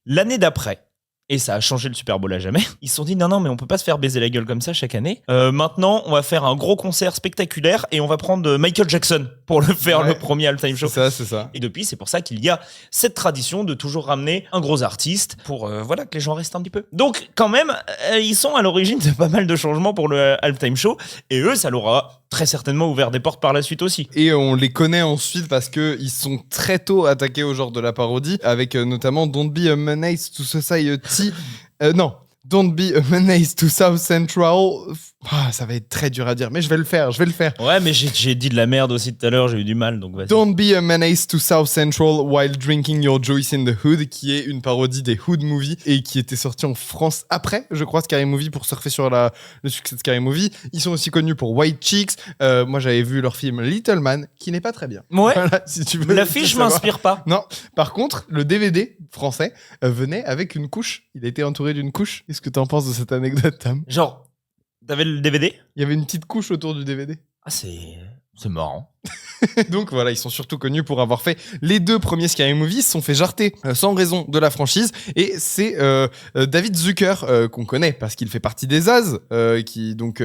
L'année d'après, et ça a changé le Super Bowl à jamais. Ils se sont dit non mais on peut pas se faire baiser la gueule comme ça chaque année. Maintenant on va faire un gros concert spectaculaire et on va prendre Michael Jackson pour le faire, le premier halftime show. C'est ça. Et depuis c'est pour ça qu'il y a cette tradition de toujours ramener un gros artiste pour voilà que les gens restent un petit peu. Donc quand même ils sont à l'origine de pas mal de changements pour le halftime show et eux ça leur a très certainement ouvert des portes par la suite aussi. Et on les connaît ensuite parce que ils sont très tôt attaqués au genre de la parodie, avec notamment Don't Be a Menace to Society. Non, Don't Be a Menace to South Central. Ça va être très dur à dire, mais je vais le faire. Ouais, mais j'ai dit de la merde aussi tout à l'heure, j'ai eu du mal, donc vas-y. Don't Be a Menace to South Central while drinking your Joyce in the Hood, qui est une parodie des Hood Movies et qui était sortie en France après, je crois, Scary Movie, pour surfer sur le succès de Scary Movie. Ils sont aussi connus pour White Chicks. Moi, j'avais vu leur film Little Man, qui n'est pas très bien. Ouais. Voilà, si tu veux. L'affiche m'inspire pas. Non. Par contre, le DVD français venait avec une couche. Il était entouré d'une couche. Qu'est-ce que t'en penses de cette anecdote, Tam ? Genre, t'avais le DVD ? Il y avait une petite couche autour du DVD. Ah, c'est marrant. Donc voilà, ils sont surtout connus pour avoir fait les 2 premiers Scary Movies, se sont fait jarter sans raison de la franchise, et c'est David Zucker qu'on connaît parce qu'il fait partie des As, qui donc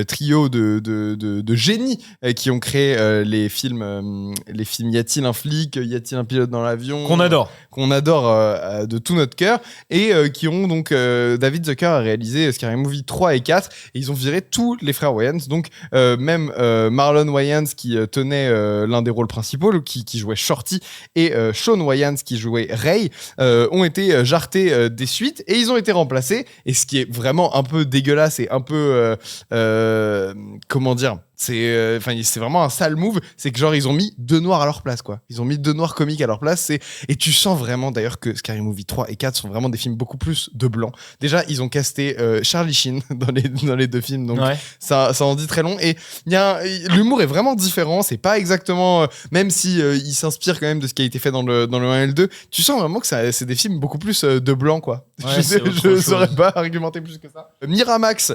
trio de génies qui ont créé les films Y a-t-il un flic, Y a-t-il un pilote dans l'avion, Qu'on adore de tout notre cœur, et qui ont donc David Zucker a réalisé Scary Movie 3 et 4, et ils ont viré tous les frères Wayans, donc même Marlon Wayans qui tenait l'un des rôles principaux, qui jouait Shorty, et Sean Wayans qui jouait Ray, ont été jartés des suites, et ils ont été remplacés. Et ce qui est vraiment un peu dégueulasse et un peu comment dire, c'est vraiment un sale move, c'est que genre ils ont mis 2 noirs à leur place, quoi. Ils ont mis 2 noirs comiques à leur place, et tu sens vraiment d'ailleurs que Scary Movie 3 et 4 sont vraiment des films beaucoup plus de blancs. Déjà ils ont casté Charlie Sheen dans les 2 films, donc ouais. ça en dit très long, et l'humour est vraiment différent. C'est pas exactement, même si il s'inspire quand même de ce qui a été fait dans le 1 et le 2, tu sens vraiment que c'est des films beaucoup plus de blanc, quoi. Ouais, je saurais pas argumenter plus que ça. Miramax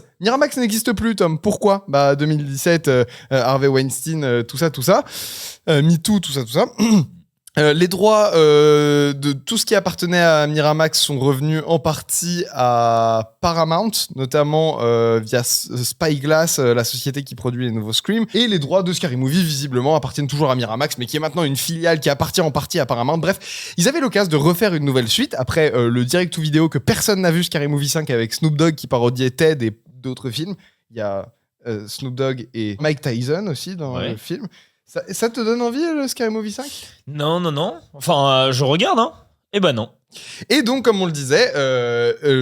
n'existe plus, Tom. Pourquoi ? 2017, Harvey Weinstein, tout ça, MeToo, tout ça. Les droits de tout ce qui appartenait à Miramax sont revenus en partie à Paramount, notamment via Spyglass, la société qui produit les nouveaux Scream. Et les droits de Scary Movie, visiblement, appartiennent toujours à Miramax, mais qui est maintenant une filiale qui appartient en partie à Paramount. Bref, ils avaient l'occasion de refaire une nouvelle suite après le direct-to-vidéo que personne n'a vu, Scary Movie 5, avec Snoop Dogg qui parodiait Ted et d'autres films. Il y a Snoop Dogg et Mike Tyson aussi dans le film. Ça te donne envie, le Scary Movie 5 ? Non. Enfin, je regarde, hein. Eh ben non. Et donc, comme on le disait,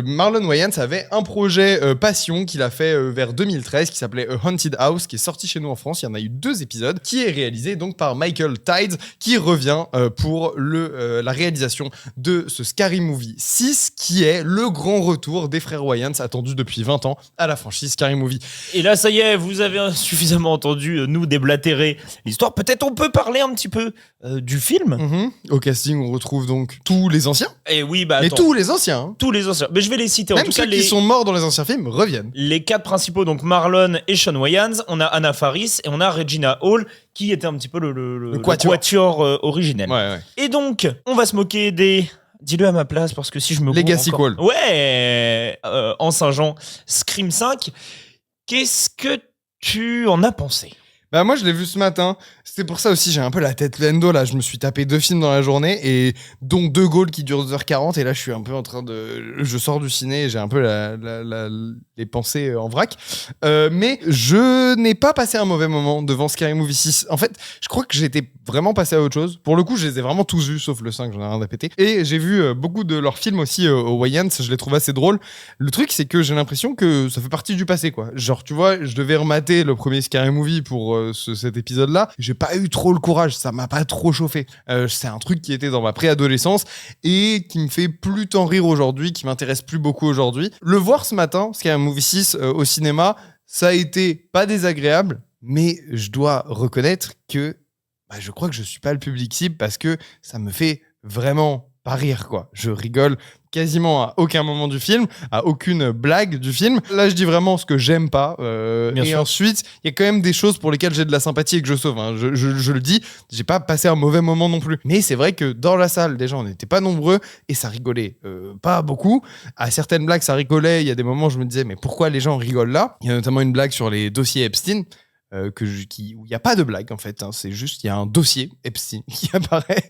Marlon Wayans avait un projet passion qu'il a fait vers 2013 qui s'appelait A Haunted House, qui est sorti chez nous en France. Il y en a eu 2 épisodes, qui est réalisé donc par Michael Tides, qui revient pour la réalisation de ce Scary Movie 6, qui est le grand retour des frères Wayans, attendu depuis 20 ans à la franchise Scary Movie. Et là, ça y est, vous avez suffisamment entendu nous déblatérer l'histoire. Peut-être on peut parler un petit peu du film. Au casting, on retrouve donc tous les anciens. Et oui, bah Mais attends. tous les anciens. Hein. Tous les anciens. Mais je vais les citer. En Même tout ceux cas, qui sont morts dans les anciens films reviennent. Les 4 principaux, donc Marlon et Sean Wayans. On a Anna Faris et on a Regina Hall, qui était un petit peu le quatuor originel. Ouais. Et donc, on va se moquer des... Dis-le à ma place, parce que si je me... Les Gassiquel. Ouais, en Saint-Jean, Scream 5. Qu'est-ce que tu en as pensé ? Bah moi je l'ai vu ce matin, c'est pour ça aussi j'ai un peu la tête pleine d'eau là, je me suis tapé 2 films dans la journée et dont 2 Gaules qui durent 2h40 et là je suis un peu en train de... Je sors du ciné et j'ai un peu les pensées en vrac. Mais je n'ai pas passé un mauvais moment devant Scary Movie 6. En fait, je crois que j'étais vraiment passé à autre chose. Pour le coup, je les ai vraiment tous vus, sauf le 5, j'en ai rien à péter. Et j'ai vu beaucoup de leurs films aussi aux Wayans, je les trouve assez drôles. Le truc, c'est que j'ai l'impression que ça fait partie du passé, quoi. Genre, tu vois, je devais remater le premier Scary Movie pour cet épisode-là. J'ai pas eu trop le courage, ça m'a pas trop chauffé. C'est un truc qui était dans ma préadolescence et qui me fait plus tant rire aujourd'hui, qui m'intéresse plus beaucoup aujourd'hui. Le voir ce matin, Scary Movie 6 au cinéma, ça a été pas désagréable, mais je dois reconnaître que je crois que je suis pas le public cible parce que ça me fait vraiment pas rire, quoi. Je rigole quasiment à aucun moment du film, à aucune blague du film. Là, je dis vraiment ce que j'aime pas. Bien sûr. Ensuite, il y a quand même des choses pour lesquelles j'ai de la sympathie et que je sauve. Hein. Je le dis, j'ai pas passé un mauvais moment non plus. Mais c'est vrai que dans la salle, déjà, on n'était pas nombreux et ça rigolait pas beaucoup. À certaines blagues, ça rigolait. Il y a des moments où je me disais, mais pourquoi les gens rigolent là ? Il y a notamment une blague sur les dossiers Epstein. Où il n'y a pas de blague en fait, hein. C'est juste il y a un dossier Epstein qui apparaît.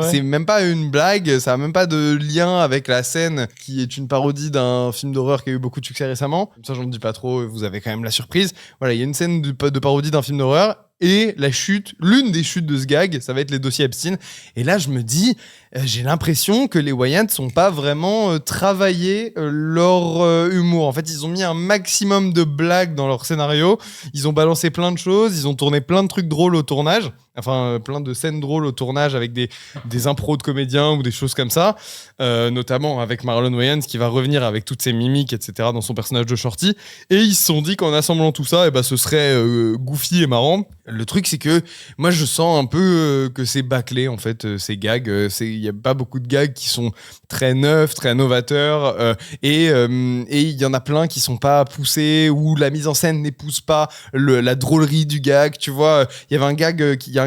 C'est même pas une blague, ça a même pas de lien avec la scène qui est une parodie d'un film d'horreur qui a eu beaucoup de succès récemment. Comme ça, j'en dis pas trop, vous avez quand même la surprise. Voilà, il y a une scène de parodie d'un film d'horreur et la chute, l'une des chutes de ce gag, ça va être les dossiers Epstein. Et là, je me dis, j'ai l'impression que les Wayans n'ont pas vraiment travaillé leur humour. En fait, ils ont mis un maximum de blagues dans leur scénario. Ils ont balancé plein de choses. Ils ont tourné plein de trucs drôles au tournage. Enfin, plein de scènes drôles au tournage avec des impros de comédiens ou des choses comme ça. Notamment avec Marlon Wayans qui va revenir avec toutes ses mimiques, etc. dans son personnage de Shorty. Et ils se sont dit qu'en assemblant tout ça, ce serait goofy et marrant. Le truc, c'est que moi, je sens un peu que c'est bâclé, en fait, ces gags. Il n'y a pas beaucoup de gags qui sont très neufs, très novateurs. Et il y en a plein qui sont pas poussés, où la mise en scène n'épouse pas la drôlerie du gag. Tu vois, il y avait un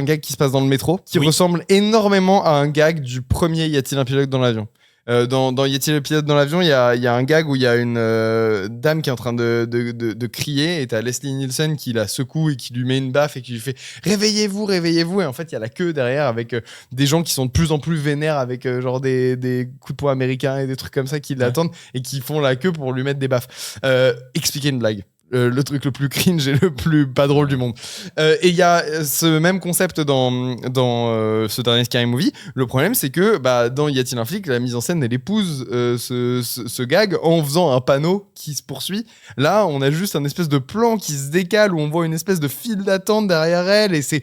gag qui se passe dans le métro, qui ressemble énormément à un gag du premier Y a-t-il un pilote dans l'avion ? Dans Y a-t-il un pilote dans l'avion, il y a un gag où il y a une dame qui est en train de crier et t'as Leslie Nielsen qui la secoue et qui lui met une baffe et qui lui fait réveillez-vous, réveillez-vous, et en fait il y a la queue derrière avec des gens qui sont de plus en plus vénères avec genre des coups de poing américains et des trucs comme ça qui l'attendent et qui font la queue pour lui mettre des baffes. Expliquer une blague. Le truc le plus cringe et le plus pas drôle du monde. Et il y a ce même concept dans ce dernier Scary Movie. Le problème, c'est que dans Y a-t-il un flic, la mise en scène, elle épouse ce gag en faisant un panneau qui se poursuit. Là, on a juste un espèce de plan qui se décale où on voit une espèce de file d'attente derrière elle et c'est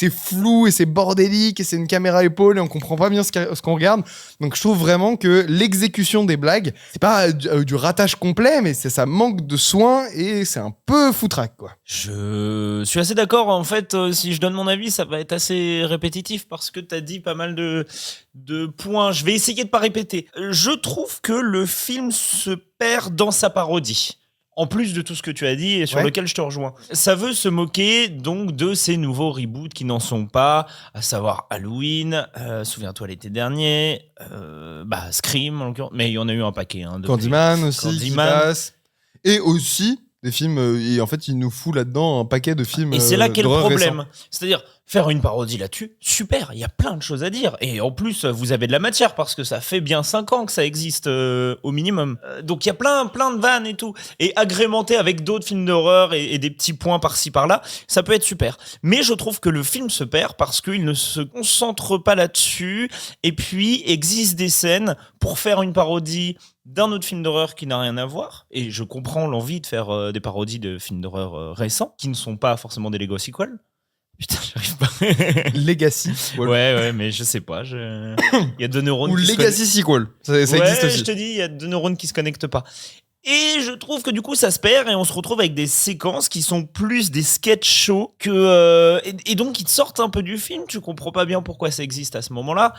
flou et c'est bordélique et c'est une caméra épaule et on comprend pas bien ce qu'on regarde. Donc je trouve vraiment que l'exécution des blagues, c'est pas du ratage complet, mais ça manque de soin et c'est un peu foutraque, quoi. Je suis assez d'accord. En fait, si je donne mon avis, ça va être assez répétitif parce que t'as dit pas mal de points. Je vais essayer de pas répéter. Je trouve que le film se perd dans sa parodie. En plus de tout ce que tu as dit et sur lequel je te rejoins. Ça veut se moquer donc de ces nouveaux reboots qui n'en sont pas, à savoir Halloween, souviens-toi l'été dernier, Scream en l'occurrence, mais il y en a eu un paquet. Candyman aussi, qui passe. Et aussi des films, et en fait il nous fout là-dedans un paquet de films. Et c'est là qu'est le problème. C'est-à-dire, faire une parodie là-dessus, super, il y a plein de choses à dire. Et en plus, vous avez de la matière parce que ça fait bien 5 ans que ça existe au minimum. Donc il y a plein de vannes et tout. Et agrémenté avec d'autres films d'horreur et des petits points par-ci par-là, ça peut être super. Mais je trouve que le film se perd parce qu'il ne se concentre pas là-dessus. Et puis, existe des scènes pour faire une parodie d'un autre film d'horreur qui n'a rien à voir. Et je comprends l'envie de faire des parodies de films d'horreur récents, qui ne sont pas forcément des Lego sequels. Putain, j'arrive pas. Legacy. Ouais, mais je sais pas. Il y a 2 neurones Ou qui Legacy Sequel. Ça existe aussi. Je te dis, il y a 2 neurones qui se connectent pas. Et je trouve que du coup ça se perd et on se retrouve avec des séquences qui sont plus des sketch shows que et donc qui te sortent un peu du film. Tu comprends pas bien pourquoi ça existe à ce moment-là.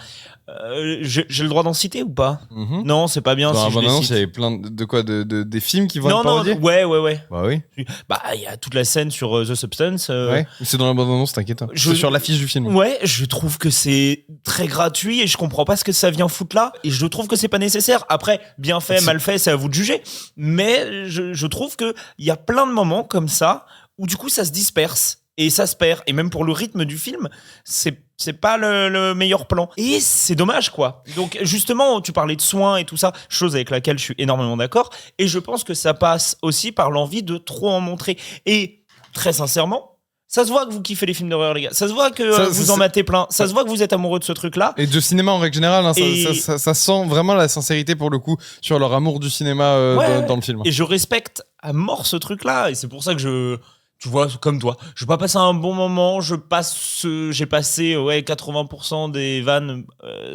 J'ai le droit d'en citer ou pas? Non, c'est pas bien. Dans si je les l'abondance, cite. il y avait plein des films qui vont être Non, parodiés. ouais. Bah oui. Bah il y a toute la scène sur The Substance. Ouais. C'est dans l'abondance, t'inquiète. C'est sur l'affiche du film. Ouais, je trouve que c'est très gratuit et je comprends pas ce que ça vient foutre là. Et je trouve que c'est pas nécessaire. Après, bien fait, mal fait, c'est à vous de juger. Mais je trouve que il y a plein de moments comme ça où du coup ça se disperse et ça se perd. Et même pour le rythme du film, c'est pas le meilleur plan. Et c'est dommage, quoi. Donc justement, tu parlais de soins et tout ça, chose avec laquelle je suis énormément d'accord. Et je pense que ça passe aussi par l'envie de trop en montrer. Et très sincèrement, ça se voit que vous kiffez les films d'horreur, les gars. Ça se voit que vous en matez plein. Ça se voit que vous êtes amoureux de ce truc-là. Et de cinéma en règle générale, hein, ça sent vraiment la sincérité pour le coup sur leur amour du cinéma dans le film. Et je respecte à mort ce truc-là. Et c'est pour ça que tu vois, comme toi, je vais pas passer un bon moment. J'ai passé 80% des vannes,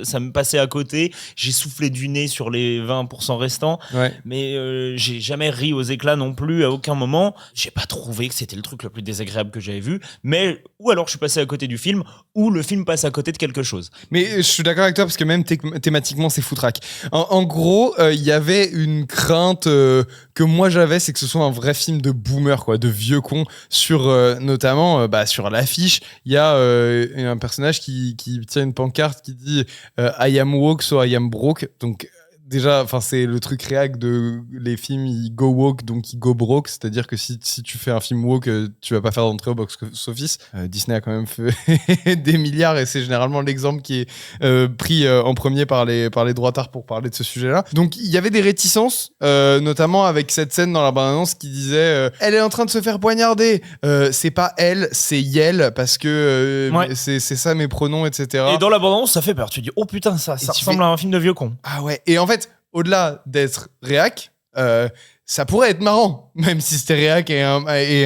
ça me passait à côté. J'ai soufflé du nez sur les 20% restants. Ouais. Mais j'ai jamais ri aux éclats non plus à aucun moment. J'ai pas trouvé que c'était le truc le plus désagréable que j'avais vu. Mais ou alors je suis passé à côté du film, ou le film passe à côté de quelque chose. Mais je suis d'accord avec toi parce que même thématiquement c'est foutraque. En gros, il y avait une crainte que moi j'avais, c'est que ce soit un vrai film de boomer, quoi, de vieux cons. Sur notamment sur l'affiche, il y a un personnage qui tient une pancarte qui dit I am woke so I am broke. Donc déjà, enfin c'est le truc réac de les films, ils go woke donc ils go broke, c'est-à-dire que si tu fais un film woke, tu vas pas faire d'entrée au box-office. Disney a quand même fait des milliards et c'est généralement l'exemple qui est pris en premier par les droitards pour parler de ce sujet-là. Donc il y avait des réticences, notamment avec cette scène dans la bande-annonce qui disait elle est en train de se faire poignarder. C'est pas elle, c'est Yel parce que c'est ça mes pronoms, etc. Et dans la bande-annonce, ça fait peur. Tu dis oh putain, ça ressemble à un film de vieux con. Ah ouais. Et en fait, au-delà d'être réac, ça pourrait être marrant, même si c'était réac et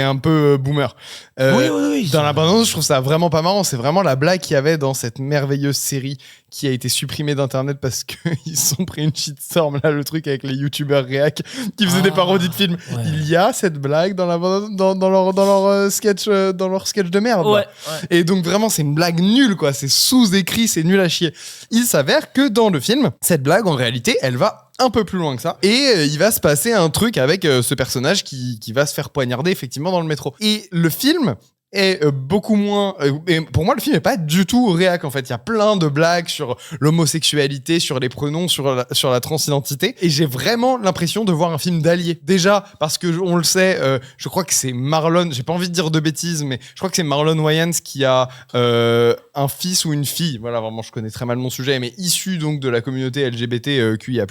un peu boomer. Oui. Dans la bande-annonce, je trouve ça vraiment pas marrant. C'est vraiment la blague qu'il y avait dans cette merveilleuse série qui a été supprimée d'internet parce qu'ils se sont pris une shitstorm, là, le truc avec les youtubeurs réac qui faisaient des parodies de films. Ouais. Il y a cette blague dans leur sketch de merde. Ouais. Et donc vraiment, c'est une blague nulle, quoi. C'est sous-écrit, c'est nul à chier. Il s'avère que dans le film, cette blague, en réalité, elle va un peu plus loin que ça. Et il va se passer un truc avec ce personnage qui va se faire poignarder effectivement dans le métro. Et le film est beaucoup moins... et pour moi, le film n'est pas du tout réac, en fait. Il y a plein de blagues sur l'homosexualité, sur les pronoms, sur la transidentité. Et j'ai vraiment l'impression de voir un film d'alliés. Déjà, parce que on le sait, je crois que c'est Marlon... J'ai pas envie de dire de bêtises, mais je crois que c'est Marlon Wayans qui a un fils ou une fille. Voilà, vraiment, je connais très mal mon sujet, mais issu donc de la communauté LGBTQIA+.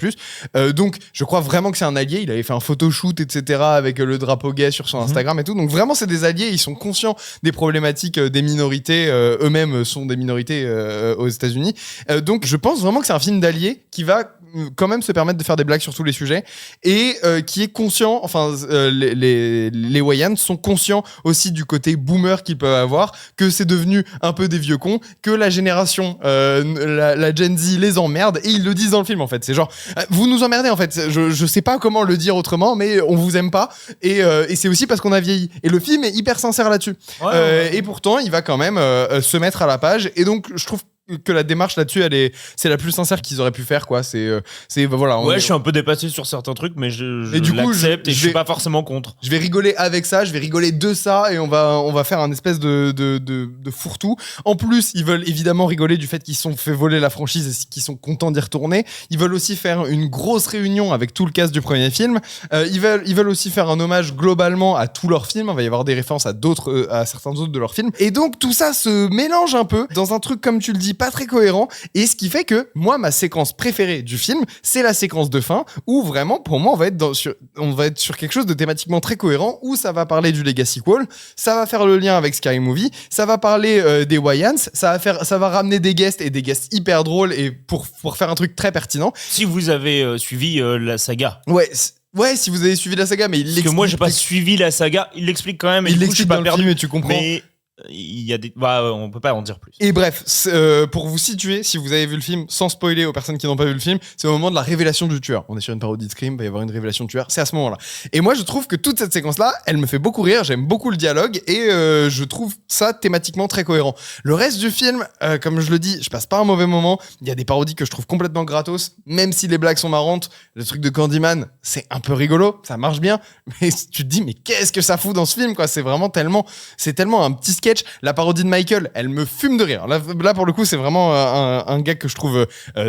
Donc, je crois vraiment que c'est un allié. Il avait fait un photoshoot, etc., avec le drapeau gay sur son Instagram et tout. Donc, vraiment, c'est des alliés. Ils sont conscients des problématiques des minorités, eux-mêmes sont des minorités aux États-Unis. Donc je pense vraiment que c'est un film d'alliés qui va quand même se permettre de faire des blagues sur tous les sujets et qui est conscient, enfin les Wayans sont conscients aussi du côté boomer qu'ils peuvent avoir, que c'est devenu un peu des vieux cons, que la génération, la Gen Z les emmerde et ils le disent dans le film en fait. C'est genre, vous nous emmerdez en fait, je sais pas comment le dire autrement mais on vous aime pas et c'est aussi parce qu'on a vieilli. Et le film est hyper sincère là-dessus. Et pourtant il va quand même se mettre à la page et donc je trouve que la démarche là-dessus, c'est la plus sincère qu'ils auraient pu faire, quoi. Voilà. Ouais, je suis un peu dépassé sur certains trucs, mais je Et du coup, l'accepte et je suis vais- pas forcément contre. Je vais rigoler avec ça, je vais rigoler de ça, et on va faire un espèce de fourre-tout. En plus, ils veulent évidemment rigoler du fait qu'ils se sont fait voler la franchise et qu'ils sont contents d'y retourner. Ils veulent aussi faire une grosse réunion avec tout le cast du premier film. Ils veulent aussi faire un hommage globalement à tous leurs films. Il va y avoir des références à certains autres de leurs films. Et donc, tout ça se mélange un peu dans un truc, comme tu le dis, pas très cohérent. Et ce qui fait que, moi, ma séquence préférée du film, c'est la séquence de fin, où vraiment, pour moi, on va être sur quelque chose de thématiquement très cohérent, où ça va parler du Legacy Call, ça va faire le lien avec Scary Movie, ça va parler des Wayans, ça va ramener des guests, et des guests hyper drôles, et pour faire un truc très pertinent. Si vous avez suivi la saga. Ouais, si vous avez suivi la saga, mais il Parce que moi, j'ai pas suivi la saga. Il l'explique quand même. Et il du coup, je suis l'explique pas dans le perdu. film et tu comprends. Mais il y a des. On peut pas en dire plus. Et bref, pour vous situer, si vous avez vu le film, sans spoiler aux personnes qui n'ont pas vu le film, c'est au moment de la révélation du tueur. On est sur une parodie de Scream, il va y avoir une révélation du tueur, c'est à ce moment-là. Et moi, je trouve que toute cette séquence-là, elle me fait beaucoup rire, j'aime beaucoup le dialogue, et je trouve ça thématiquement très cohérent. Le reste du film, comme je le dis, je passe pas un mauvais moment, il y a des parodies que je trouve complètement gratos, même si les blagues sont marrantes, le truc de Candyman, c'est un peu rigolo, ça marche bien, mais tu te dis, mais qu'est-ce que ça fout dans ce film, quoi? C'est tellement un petit sketch. La parodie de Michael, elle me fume de rire. Là pour le coup, c'est vraiment un gag que je trouve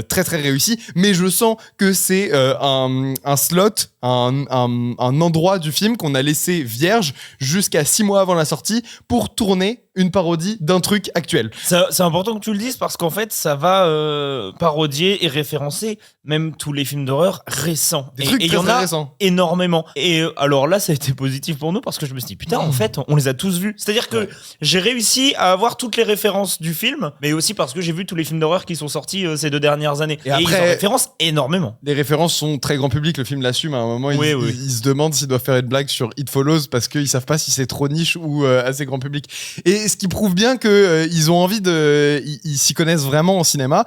très très réussi, mais je sens que c'est un slot, un endroit du film qu'on a laissé vierge jusqu'à 6 mois avant la sortie pour tourner une parodie d'un truc actuel. C'est important que tu le dises parce qu'en fait, ça va parodier et référencer même tous les films d'horreur récents. Des trucs et il y en très a récents. énormément. Et alors là, ça a été positif pour nous parce que je me suis dit, putain, en fait, on les a tous vus. C'est-à-dire que j'ai réussi à avoir toutes les références du film, mais aussi parce que j'ai vu tous les films d'horreur qui sont sortis ces 2 dernières années. Et après, ils en référencent énormément. Les références sont très grand public, le film l'assume. À un moment, ils se demandent s'ils doivent faire une blague sur It Follows parce qu'ils savent pas si c'est trop niche ou assez grand public. Et ce qui prouve bien que ils ont envie ils s'y connaissent vraiment en cinéma,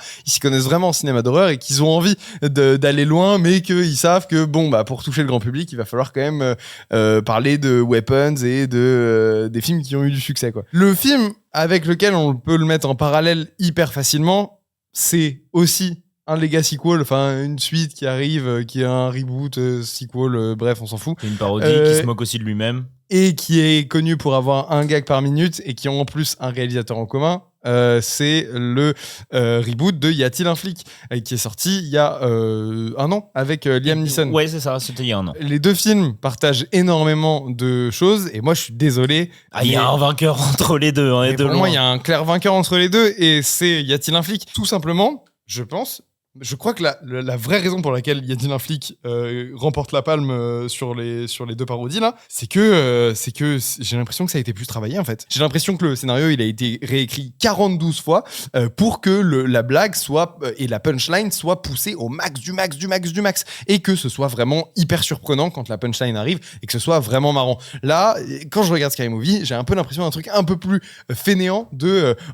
d'horreur, et qu'ils ont envie d'aller loin, mais qu'ils savent que pour toucher le grand public, il va falloir quand même parler de Weapons et des films qui ont eu du succès, quoi. Le film avec lequel on peut le mettre en parallèle hyper facilement, c'est aussi un Legacy Call, enfin une suite qui arrive, qui est un reboot, sequel, bref, on s'en fout. C'est une parodie qui se moque aussi de lui-même. Et qui est connu pour avoir un gag par minute et qui ont en plus un réalisateur en commun. C'est le reboot de Y a-t-il un flic, qui est sorti il y a 1 an avec Liam Neeson. Ouais, c'est ça, c'était il y a 1 an. Les 2 films partagent énormément de choses et moi je suis désolé. Il y a un vainqueur entre les deux. Hein, pour moi, il y a un clair vainqueur entre les deux et c'est Y a-t-il un flic? Tout simplement, je crois que la vraie raison pour laquelle Y a-t-il un flic remporte la palme sur les 2 parodies là, c'est que j'ai l'impression que ça a été plus travaillé en fait. J'ai l'impression que le scénario il a été réécrit 42 fois pour que la blague soit et la punchline soit poussée au max du max et que ce soit vraiment hyper surprenant quand la punchline arrive et que ce soit vraiment marrant. Là, quand je regarde Scary Movie, j'ai un peu l'impression d'un truc un peu plus fainéant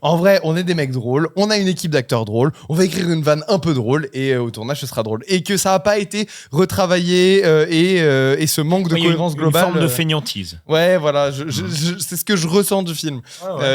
en vrai, on est des mecs drôles, on a une équipe d'acteurs drôles, on va écrire une vanne un peu drôle et au tournage ce sera drôle et que ça a pas été retravaillé et ce manque de cohérence globale, une forme de feignantise. Ouais, voilà, c'est ce que je ressens du film.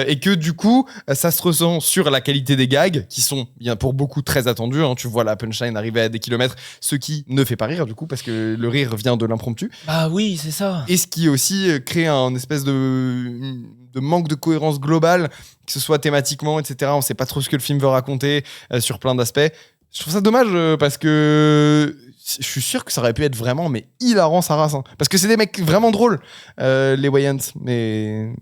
Et que du coup ça se ressent sur la qualité des gags qui sont bien pour beaucoup très attendus, hein. Tu vois la punchline arriver à des kilomètres, ce qui ne fait pas rire du coup parce que le rire vient de l'impromptu. Bah oui, c'est ça. Et ce qui aussi crée un espèce de manque de cohérence globale, que ce soit thématiquement, etc. On sait pas trop ce que le film veut raconter sur plein d'aspects. Je trouve ça dommage parce que je suis sûr que ça aurait pu être vraiment hilarant sa race, hein. Parce que c'est des mecs vraiment drôles, les Wayans, mais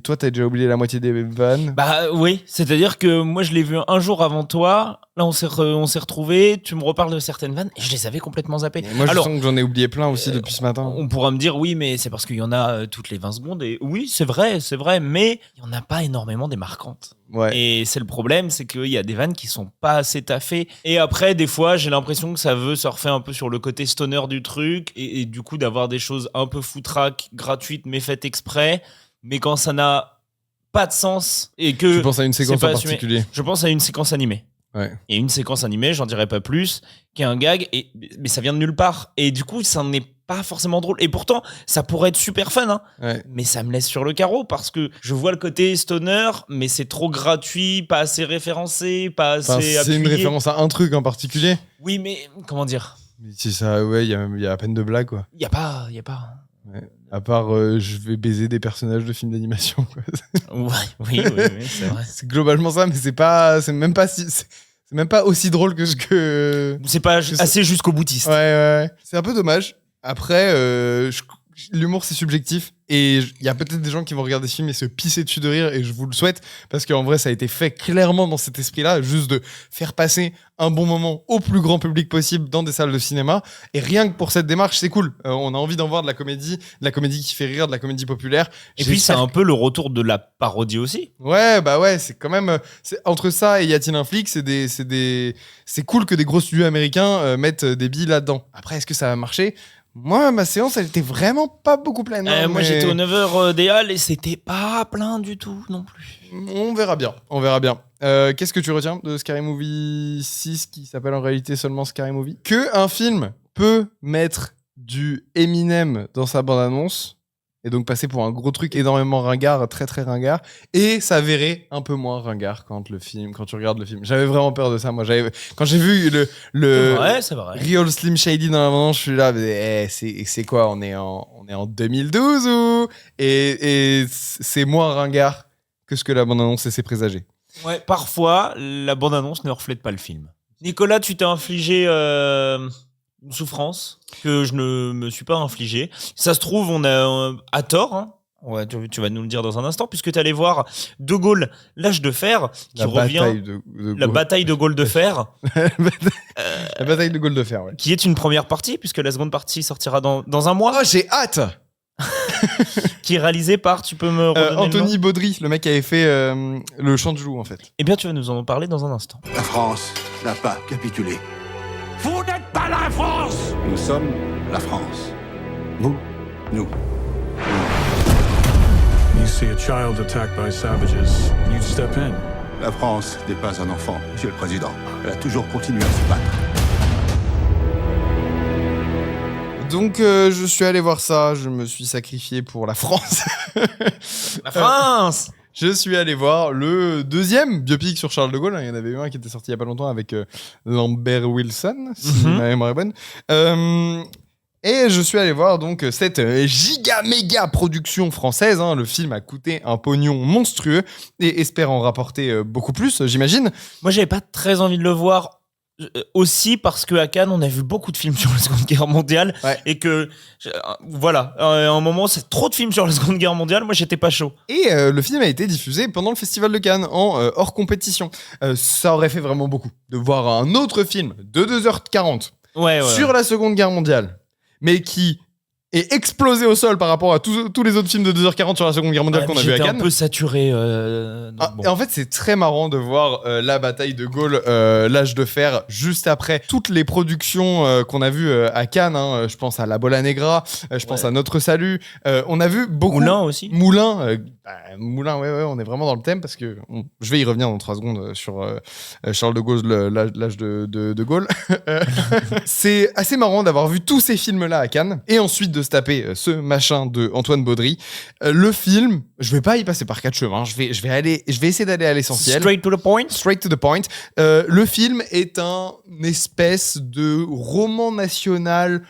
toi t'as déjà oublié la moitié des vannes. Bah oui, c'est-à-dire que moi je l'ai vu un jour avant toi, là on s'est retrouvés, tu me reparles de certaines vannes et je les avais complètement zappées. Moi je sens que j'en ai oublié plein aussi depuis ce matin. On pourra me dire oui, mais c'est parce qu'il y en a toutes les 20 secondes et oui c'est vrai, mais il n'y en a pas énormément des marquantes. Ouais. Et c'est le problème, c'est qu'il y a des vannes qui sont pas assez taffées. Et après, des fois, j'ai l'impression que ça veut surfer un peu sur le côté stoner du truc et du coup d'avoir des choses un peu foutraques, gratuites, mais faites exprès. Mais quand ça n'a pas de sens et que... Tu penses à une séquence en particulier? Je pense à une séquence animée. Ouais. Et une séquence animée, j'en dirais pas plus, qui est un gag, mais ça vient de nulle part. Et du coup, ça n'est pas forcément drôle. Et pourtant, ça pourrait être super fun, hein. Ouais. Mais ça me laisse sur le carreau parce que je vois le côté stoner, mais c'est trop gratuit, pas assez référencé, pas assez Enfin, c'est appuyé. une référence à un truc en particulier. Oui, mais comment dire? Mais c'est ça, ouais, il y a à peine de blagues, quoi. Y a pas. Ouais. À part, je vais baiser des personnages de films d'animation, quoi. Ouais, oui, c'est vrai. C'est globalement ça, mais c'est même pas aussi drôle que ce que. C'est pas assez jusqu'au boutiste. Ouais. C'est un peu dommage. Après, l'humour, c'est subjectif. Et il y a peut-être des gens qui vont regarder ce film et se pisser dessus de rire, et je vous le souhaite, parce qu'en vrai, ça a été fait clairement dans cet esprit-là, juste de faire passer un bon moment au plus grand public possible dans des salles de cinéma. Et rien que pour cette démarche, c'est cool. On a envie d'en voir de la comédie qui fait rire, de la comédie populaire. Et puis, c'est un peu le retour de la parodie aussi. Ouais, c'est quand même. Entre ça et Y a-t-il un flic, c'est cool que des gros studios américains mettent des billes là-dedans. Après, est-ce que ça va marcher ? Moi, ma séance, elle était vraiment pas beaucoup pleine. Moi, j'étais aux 9h des Halles et c'était pas plein du tout non plus. On verra bien. Qu'est-ce que tu retiens de Scary Movie 6 qui s'appelle en réalité seulement Scary Movie ? Que un film peut mettre du Eminem dans sa bande-annonce et donc passer pour un gros truc énormément ringard, très très ringard, et s'avérer un peu moins ringard quand tu regardes le film. J'avais vraiment peur de ça. Moi, quand j'ai vu c'est vrai. Real Slim Shady dans la bande-annonce, je suis là, mais, c'est quoi ? On est en 2012 ou et c'est moins ringard que ce que la bande-annonce laissait présager. Ouais, parfois, la bande-annonce ne reflète pas le film. Nicolas, tu t'es infligé une souffrance que je ne me suis pas infligée. Ça se trouve, on a à tort, hein. Ouais, tu vas nous le dire dans un instant, puisque tu allais voir De Gaulle, l'âge de fer, qui revient... La bataille de Gaulle de fer. La bataille de Gaulle de fer, ouais. Qui est une première partie, puisque la seconde partie sortira dans un mois. Oh, j'ai hâte. Qui est réalisé par, tu peux me redonner Anthony Baudry, le mec qui avait fait Le Chant du Loup, en fait. Eh bien, tu vas nous en parler dans un instant. La France n'a pas capitulé. Vous n'êtes pas la France! Nous sommes la France. Vous, nous. You see a child attacked by savages, you step in. La France n'est pas un enfant, Monsieur le Président. Elle a toujours continué à se battre. Donc, je suis allé voir ça. Je me suis sacrifié pour la France. La France! Je suis allé voir le deuxième biopic sur Charles de Gaulle. Il y en avait eu un qui était sorti il y a pas longtemps avec Lambert Wilson, si ma mémoire est bonne. Et je suis allé voir donc cette giga méga production française. Le film a coûté un pognon monstrueux et espère en rapporter beaucoup plus, j'imagine. Moi, j'avais pas très envie de le voir. Aussi parce qu'à Cannes, on a vu beaucoup de films sur la Seconde Guerre mondiale, ouais. Et que, voilà, à un moment, c'est trop de films sur la Seconde Guerre mondiale, moi j'étais pas chaud. Et le film a été diffusé pendant le Festival de Cannes, en hors compétition. Ça aurait fait vraiment beaucoup de voir un autre film de 2h40 sur la Seconde Guerre mondiale, mais qui est explosé au sol par rapport à tous les autres films de 2h40 sur la Seconde Guerre mondiale qu'on a vu à Cannes. J'étais un peu saturé. Et en fait, c'est très marrant de voir la bataille de Gaulle, l'âge de fer, juste après toutes les productions qu'on a vues à Cannes. Je pense à La Bola Negra, je pense à Notre Salut. On a vu beaucoup. Moulin aussi. Moulin, ouais, on est vraiment dans le thème parce que je vais y revenir dans 3 secondes sur Charles de Gaulle, l'âge de Gaulle. C'est assez marrant d'avoir vu tous ces films-là à Cannes et ensuite de se taper ce machin de Antoine Baudry. Le film, je vais pas y passer par 4 chemins. Je vais essayer d'aller à l'essentiel. Straight to the point. Le film est un espèce de roman national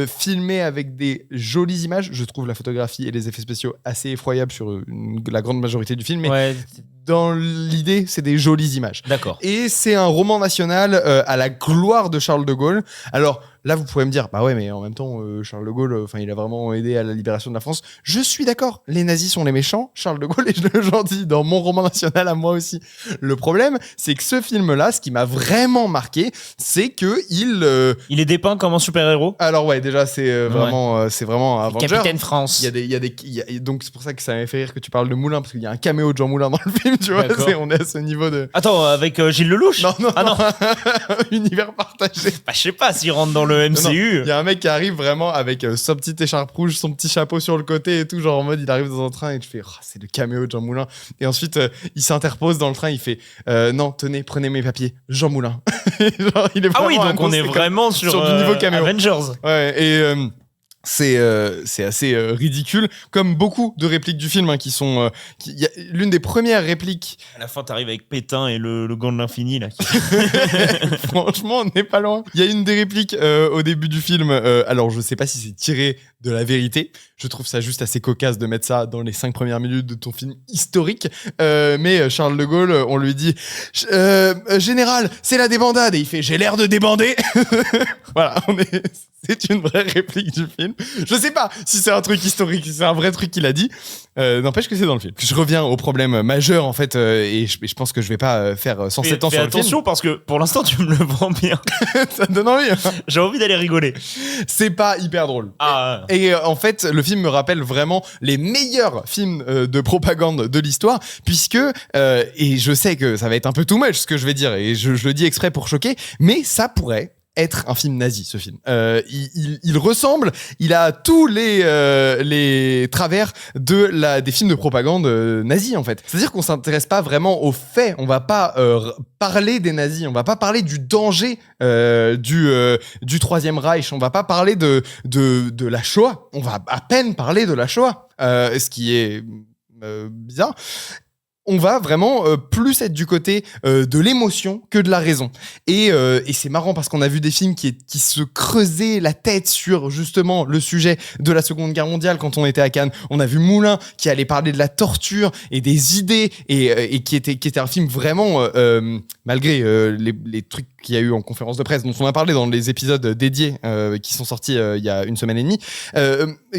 filmé avec des jolies images. Je trouve la photographie et les effets spéciaux assez effroyables sur la grande majorité du film, mais dans l'idée, c'est des jolies images. D'accord. Et c'est un roman national à la gloire de Charles de Gaulle. Alors là, vous pourrez me dire, bah ouais, mais en même temps, Charles de Gaulle, il a vraiment aidé à la libération de la France. Je suis d'accord. Les nazis sont les méchants. Charles de Gaulle est le gentil dans mon roman national à moi aussi. Le problème, c'est que ce film-là, ce qui m'a vraiment marqué, c'est que il est dépeint comme un super-héros. Alors ouais, déjà, c'est vraiment un Avenger. Capitaine France. Donc c'est pour ça que ça m'a fait rire que tu parles de Moulin, parce qu'il y a un caméo de Jean Moulin dans le film, tu vois. On est à ce niveau de. Attends, avec Gilles Lelouch. Non. Ah non. Univers partagé. Bah, je sais pas s'il rentre dans le MCU. Il y a un mec qui arrive vraiment avec sa petite écharpe rouge, son petit chapeau sur le côté et tout, genre en mode il arrive dans un train et tu fais c'est le caméo de Jean Moulin. Et ensuite il s'interpose dans le train, il fait non, tenez, prenez mes papiers, Jean Moulin. Genre, il est donc on est vraiment sur du niveau caméo. Avengers. Ouais, et C'est assez ridicule, comme beaucoup de répliques du film qui sont... l'une des premières répliques... À la fin, t'arrives avec Pétain et le gant de l'infini, là. Franchement, on n'est pas loin. Il y a une des répliques au début du film, alors je sais pas si c'est tiré de la vérité, je trouve ça juste assez cocasse de mettre ça dans les 5 premières minutes de ton film historique, mais Charles de Gaulle, on lui dit général, c'est la débandade, et il fait j'ai l'air de débander. Voilà, c'est une vraie réplique du film. Je sais pas si c'est un truc historique, si c'est un vrai truc qu'il a dit. N'empêche que c'est dans le film. Je reviens au problème majeur, en fait, et je pense que je vais pas faire 107 ans sur le film. Fais attention, parce que pour l'instant, tu me le vends bien. Ça me donne envie. J'ai envie d'aller rigoler. C'est pas hyper drôle. Ah. Et en fait, le film me rappelle vraiment les meilleurs films de propagande de l'histoire, puisque, et je sais que ça va être un peu too much ce que je vais dire, et je le dis exprès pour choquer, mais ça pourrait être un film nazi, ce film. Il ressemble, il a tous les travers des films de propagande nazis, en fait. C'est-à-dire qu'on s'intéresse pas vraiment aux faits, on va pas parler des nazis, on va pas parler du danger du Troisième Reich, on va pas parler de la Shoah, on va à peine parler de la Shoah, ce qui est bizarre. On va vraiment plus être du côté de l'émotion que de la raison. Et c'est marrant parce qu'on a vu des films qui se creusaient la tête sur justement le sujet de la Seconde Guerre mondiale quand on était à Cannes. On a vu Moulin qui allait parler de la torture et des idées et qui était un film vraiment, malgré les trucs qu'il y a eu en conférence de presse, dont on a parlé dans les épisodes dédiés qui sont sortis il y a une semaine et demie,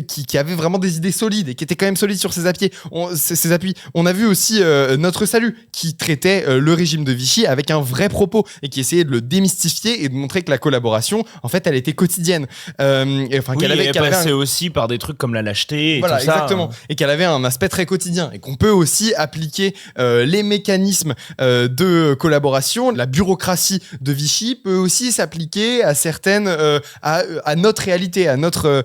qui avait vraiment des idées solides et qui étaient quand même solides sur ses appuis. On a vu aussi Notre Salut, qui traitait le régime de Vichy avec un vrai propos et qui essayait de le démystifier et de montrer que la collaboration, en fait, elle était quotidienne. Elle passait aussi par des trucs comme la lâcheté et voilà, tout ça. Exactement. Et qu'elle avait un aspect très quotidien et qu'on peut aussi appliquer les mécanismes de collaboration. La bureaucratie de Vichy peut aussi s'appliquer à certaines, à notre réalité, à notre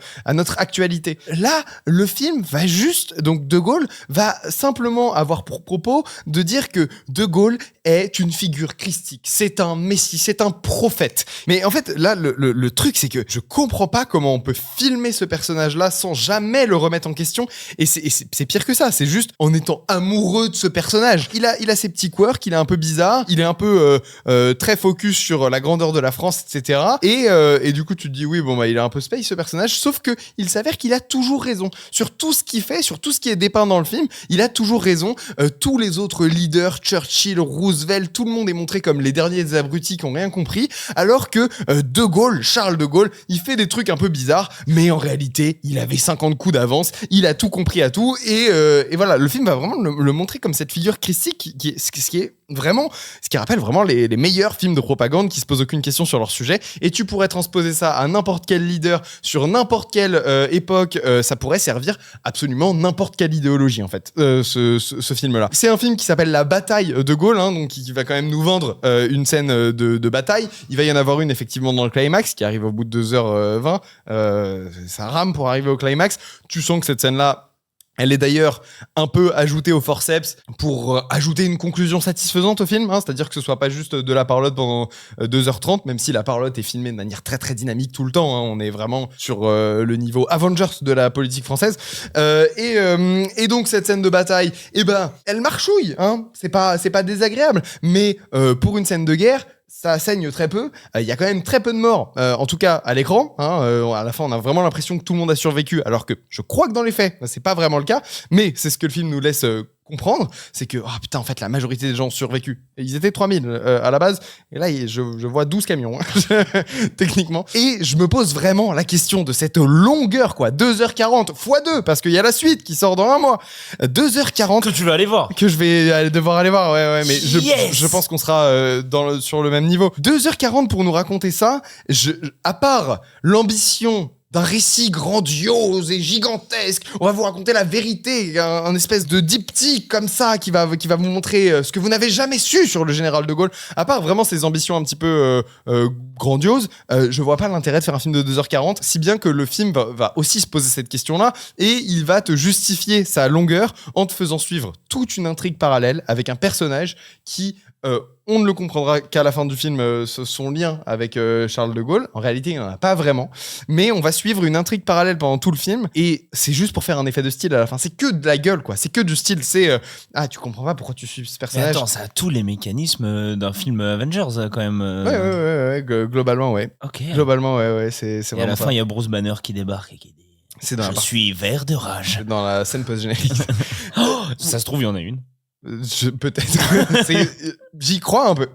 actualité. Là, le film va juste, donc De Gaulle va simplement avoir pour propos de dire que De Gaulle est une figure christique, c'est un messie, c'est un prophète. Mais en fait, là, le truc, c'est que je comprends pas comment on peut filmer ce personnage-là sans jamais le remettre en question. Et c'est pire que ça, c'est juste en étant amoureux de ce personnage. Il a ses petits quirks, il est un peu bizarre, il est un peu très focus sur la grandeur de la France, etc. Et du coup, tu te dis, oui, bon, bah, il est un peu space, ce personnage, sauf que il s'avère qu'il a toujours raison. Sur tout ce qu'il fait, sur tout ce qui est dépeint dans le film, il a toujours raison. Tous les autres leaders, Churchill, Roosevelt, tout le monde est montré comme les derniers abrutis qui ont rien compris, alors que De Gaulle, Charles de Gaulle, il fait des trucs un peu bizarres, mais en réalité, il avait 50 coups d'avance, il a tout compris à tout, et voilà, le film va vraiment le montrer comme cette figure christique, ce qui rappelle vraiment les meilleurs films de propagande qui se posent aucune question sur leur sujet, et tu pourrais transposer ça à n'importe quel leader, sur n'importe quelle époque, ça pourrait servir absolument n'importe quelle idéologie, en fait, ce film-là. C'est un film qui s'appelle La Bataille de Gaulle, hein, donc qui va quand même nous vendre une scène de bataille. Il va y en avoir une effectivement dans le climax qui arrive au bout de 2h20. Ça rame pour arriver au climax. Tu sens que cette scène-là, elle est d'ailleurs un peu ajoutée au forceps pour ajouter une conclusion satisfaisante au film, hein, c'est-à-dire que ce soit pas juste de la parlotte pendant 2h30, même si la parlotte est filmée de manière très très dynamique tout le temps, hein, on est vraiment sur le niveau Avengers de la politique française. Et donc cette scène de bataille, elle marchouille, hein, c'est pas désagréable, mais pour une scène de guerre, ça saigne très peu, il y a quand même très peu de morts, en tout cas à l'écran, hein, à la fin on a vraiment l'impression que tout le monde a survécu, alors que je crois que dans les faits, c'est pas vraiment le cas, mais c'est ce que le film nous laisse comprendre, c'est que, oh putain, en fait, la majorité des gens ont survécu. Et ils étaient 3000 à la base, et là, je vois 12 camions, hein, techniquement. Et je me pose vraiment la question de cette longueur, quoi, 2h40 x 2, parce qu'il y a la suite qui sort dans un mois. 2h40. Que tu vas aller voir. Que je vais devoir aller voir, ouais, mais je pense qu'on sera sur le même niveau. 2h40 pour nous raconter ça, à part l'ambition d'un récit grandiose et gigantesque. On va vous raconter la vérité, un espèce de diptyque comme ça qui va vous montrer ce que vous n'avez jamais su sur le général de Gaulle. À part vraiment ses ambitions un petit peu grandioses, je vois pas l'intérêt de faire un film de 2h40, si bien que le film va aussi se poser cette question-là et il va te justifier sa longueur en te faisant suivre toute une intrigue parallèle avec un personnage qui On ne le comprendra qu'à la fin du film, son lien avec Charles de Gaulle. En réalité, il n'y en a pas vraiment. Mais on va suivre une intrigue parallèle pendant tout le film. Et c'est juste pour faire un effet de style à la fin. C'est que de la gueule, quoi. C'est que du style. C'est tu comprends pas pourquoi tu suis ce Mais personnage. attends, ça a tous les mécanismes d'un film Avengers, quand même. Ouais, globalement, ouais. Ok. Globalement, ouais, c'est Et vraiment à la ça. fin, il y a Bruce Banner qui débarque et qui dit C'est dans la Je partie- suis vert de rage. dans la scène post-générique. Oh, ça se trouve, il y en a une. Peut-être. J'y crois un peu.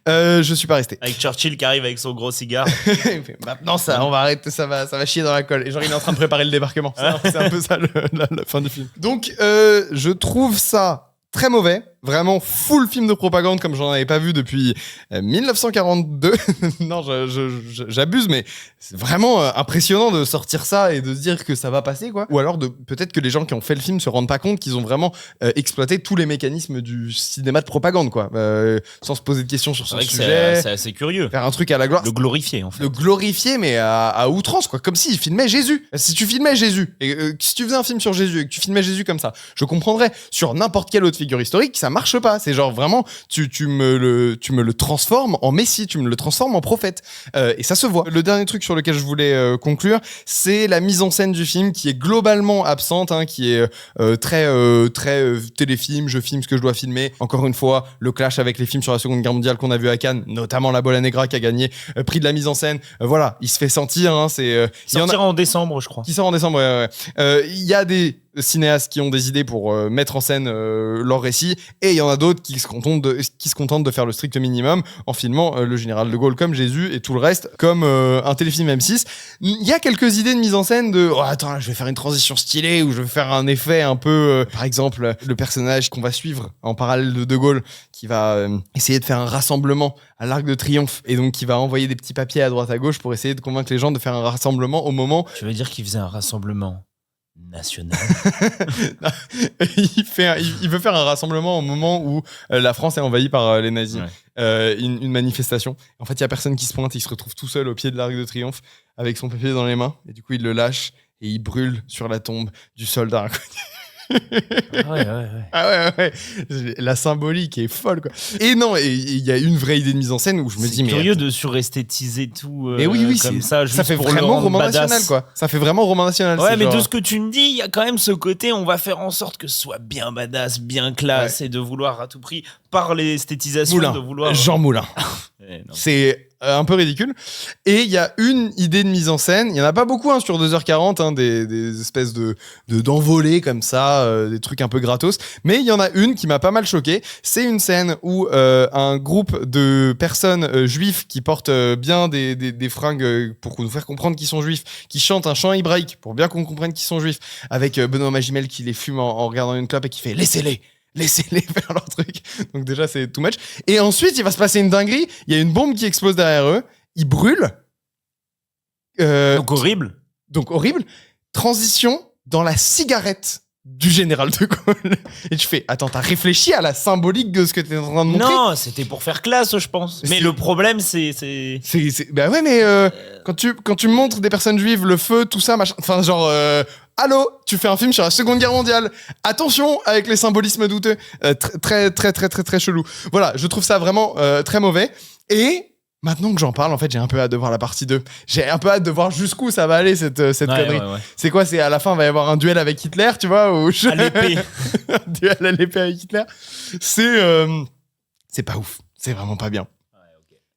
Je suis pas resté. Avec Churchill qui arrive avec son gros cigare. Il fait, maintenant ça, on va arrêter, ça va chier dans la colle. Et genre il est en train de préparer le débarquement. C'est un peu ça la fin du film. Donc je trouve ça très mauvais, vraiment full film de propagande comme j'en avais pas vu depuis 1942. Non, j'abuse, mais c'est vraiment impressionnant de sortir ça et de se dire que ça va passer, quoi. Ou alors peut-être que les gens qui ont fait le film se rendent pas compte qu'ils ont vraiment exploité tous les mécanismes du cinéma de propagande, quoi, sans se poser de questions sur C'est son vrai que sujet. c'est assez curieux. Faire un truc à la gloire. Le glorifier, en fait. Le glorifier, mais à outrance, quoi. Comme s'il filmait Jésus. Si tu filmais Jésus, et si tu faisais un film sur Jésus et que tu filmais Jésus comme ça, je comprendrais. Sur n'importe quelle autre figure historique, ça marche pas. C'est genre vraiment, tu me le transformes en Messie, tu me le transformes en prophète. Et ça se voit. Le dernier truc sur lequel je voulais conclure, c'est la mise en scène du film qui est globalement absente, hein, qui est très téléfilm, je filme ce que je dois filmer. Encore une fois, le clash avec les films sur la Seconde Guerre mondiale qu'on a vu à Cannes, notamment La Bola Negra qui a gagné prix de la mise en scène. Voilà, il se fait sentir. Hein, il sortira en décembre, je crois. Qui sort en décembre, ouais. Il y a des cinéastes qui ont des idées pour mettre en scène leur récit, et il y en a d'autres qui se contentent de faire le strict minimum en filmant le général de Gaulle comme Jésus et tout le reste comme un téléfilm M6. Il y a quelques idées de mise en scène de attends, là, je vais faire une transition stylée ou je vais faire un effet un peu par exemple le personnage qu'on va suivre en parallèle de Gaulle qui va essayer de faire un rassemblement à l'Arc de Triomphe et donc qui va envoyer des petits papiers à droite à gauche pour essayer de convaincre les gens de faire un rassemblement au moment. Tu veux dire qu'il faisait un rassemblement national? Il veut faire un rassemblement au moment où la France est envahie par les nazis. Ouais. Une manifestation. En fait, il y a personne qui se pointe. Il se retrouve tout seul au pied de l'Arc de Triomphe avec son papier dans les mains. Et du coup, il le lâche et il brûle sur la tombe du soldat inconnu. Ah ouais. La symbolique est folle, quoi. Et non, il y a une vraie idée de mise en scène où je me dis, mais. C'est curieux de suresthétiser tout. Mais oui, comme ça fait vraiment roman national, quoi. Ça fait vraiment roman national. Ouais, mais genre... de ce que tu me dis, il y a quand même ce côté, on va faire en sorte que ce soit bien badass, bien classe, et de vouloir à tout prix, par l'esthétisation, Moulin. de vouloir. Jean Moulin. C'est un peu ridicule. Et il y a une idée de mise en scène. Il y en a pas beaucoup hein, sur 2h40, hein, des espèces d'envolées comme ça, des trucs un peu gratos. Mais il y en a une qui m'a pas mal choqué. C'est une scène où un groupe de personnes juifs qui portent bien des fringues pour nous faire comprendre qu'ils sont juifs, qui chantent un chant hébraïque pour bien qu'on comprenne qu'ils sont juifs, avec Benoît Magimel qui les fume en regardant une clope et qui fait « Laissez-les faire leur truc ». Donc déjà, c'est too much. Et ensuite, il va se passer une dinguerie. Il y a une bombe qui explose derrière eux. Ils brûlent. Donc horrible. Transition dans la cigarette du général de Gaulle. Et tu fais, attends, t'as réfléchi à la symbolique de ce que t'es en train de montrer ? Non, c'était pour faire classe, je pense. Mais le problème, Bah ouais, mais quand tu montres des personnes juives, le feu, tout ça, machin... Enfin, genre... Allô, tu fais un film sur la Seconde Guerre mondiale. Attention avec les symbolismes douteux. Très chelou. Voilà, je trouve ça vraiment très mauvais. Et maintenant que j'en parle, en fait, j'ai un peu hâte de voir la partie 2. J'ai un peu hâte de voir jusqu'où ça va aller, cette connerie. Ouais. C'est quoi ? C'est à la fin, il va y avoir un duel avec Hitler, tu vois à l'épée. Un duel à l'épée avec Hitler. C'est pas ouf. C'est vraiment pas bien.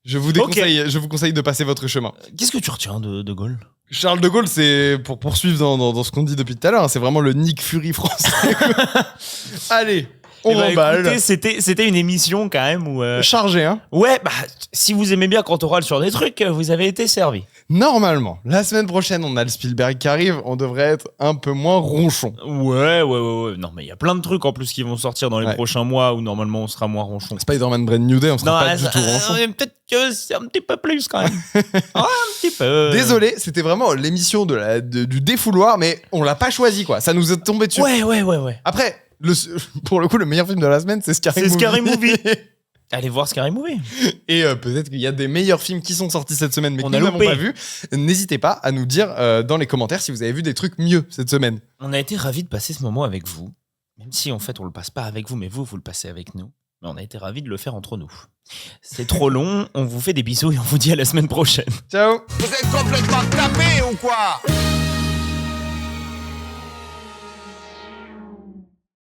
Je vous conseille de passer votre chemin. Qu'est-ce que tu retiens de Gaulle ? Charles de Gaulle, c'est, pour poursuivre dans ce qu'on dit depuis tout à l'heure, hein, c'est vraiment le Nick Fury français. Allez, on emballe. Écoutez, c'était une émission quand même où... Chargé, hein. Ouais, bah, si vous aimez bien quand on râle sur des trucs, vous avez été servi. Normalement, la semaine prochaine, on a le Spielberg qui arrive, on devrait être un peu moins ronchon. Ouais. Non, mais il y a plein de trucs en plus qui vont sortir dans les prochains mois où normalement on sera moins ronchon. Spider-Man Brand New Day, on sera pas du tout ronchon. Peut-être que c'est un petit peu plus quand même. Un petit peu. Désolé, c'était vraiment l'émission du défouloir, mais on l'a pas choisi, quoi. Ça nous est tombé dessus. Ouais. Après, pour le coup, le meilleur film de la semaine, c'est Scary Movie. Allez voir Scary Movie. Et peut-être qu'il y a des meilleurs films qui sont sortis cette semaine mais que nous n'avons pas vu. N'hésitez pas à nous dire dans les commentaires si vous avez vu des trucs mieux cette semaine. On a été ravis de passer ce moment avec vous. Même si en fait on le passe pas avec vous, mais vous le passez avec nous. Mais on a été ravis de le faire entre nous. C'est trop long, on vous fait des bisous et on vous dit à la semaine prochaine. Ciao. Vous êtes complètement tapés ou quoi?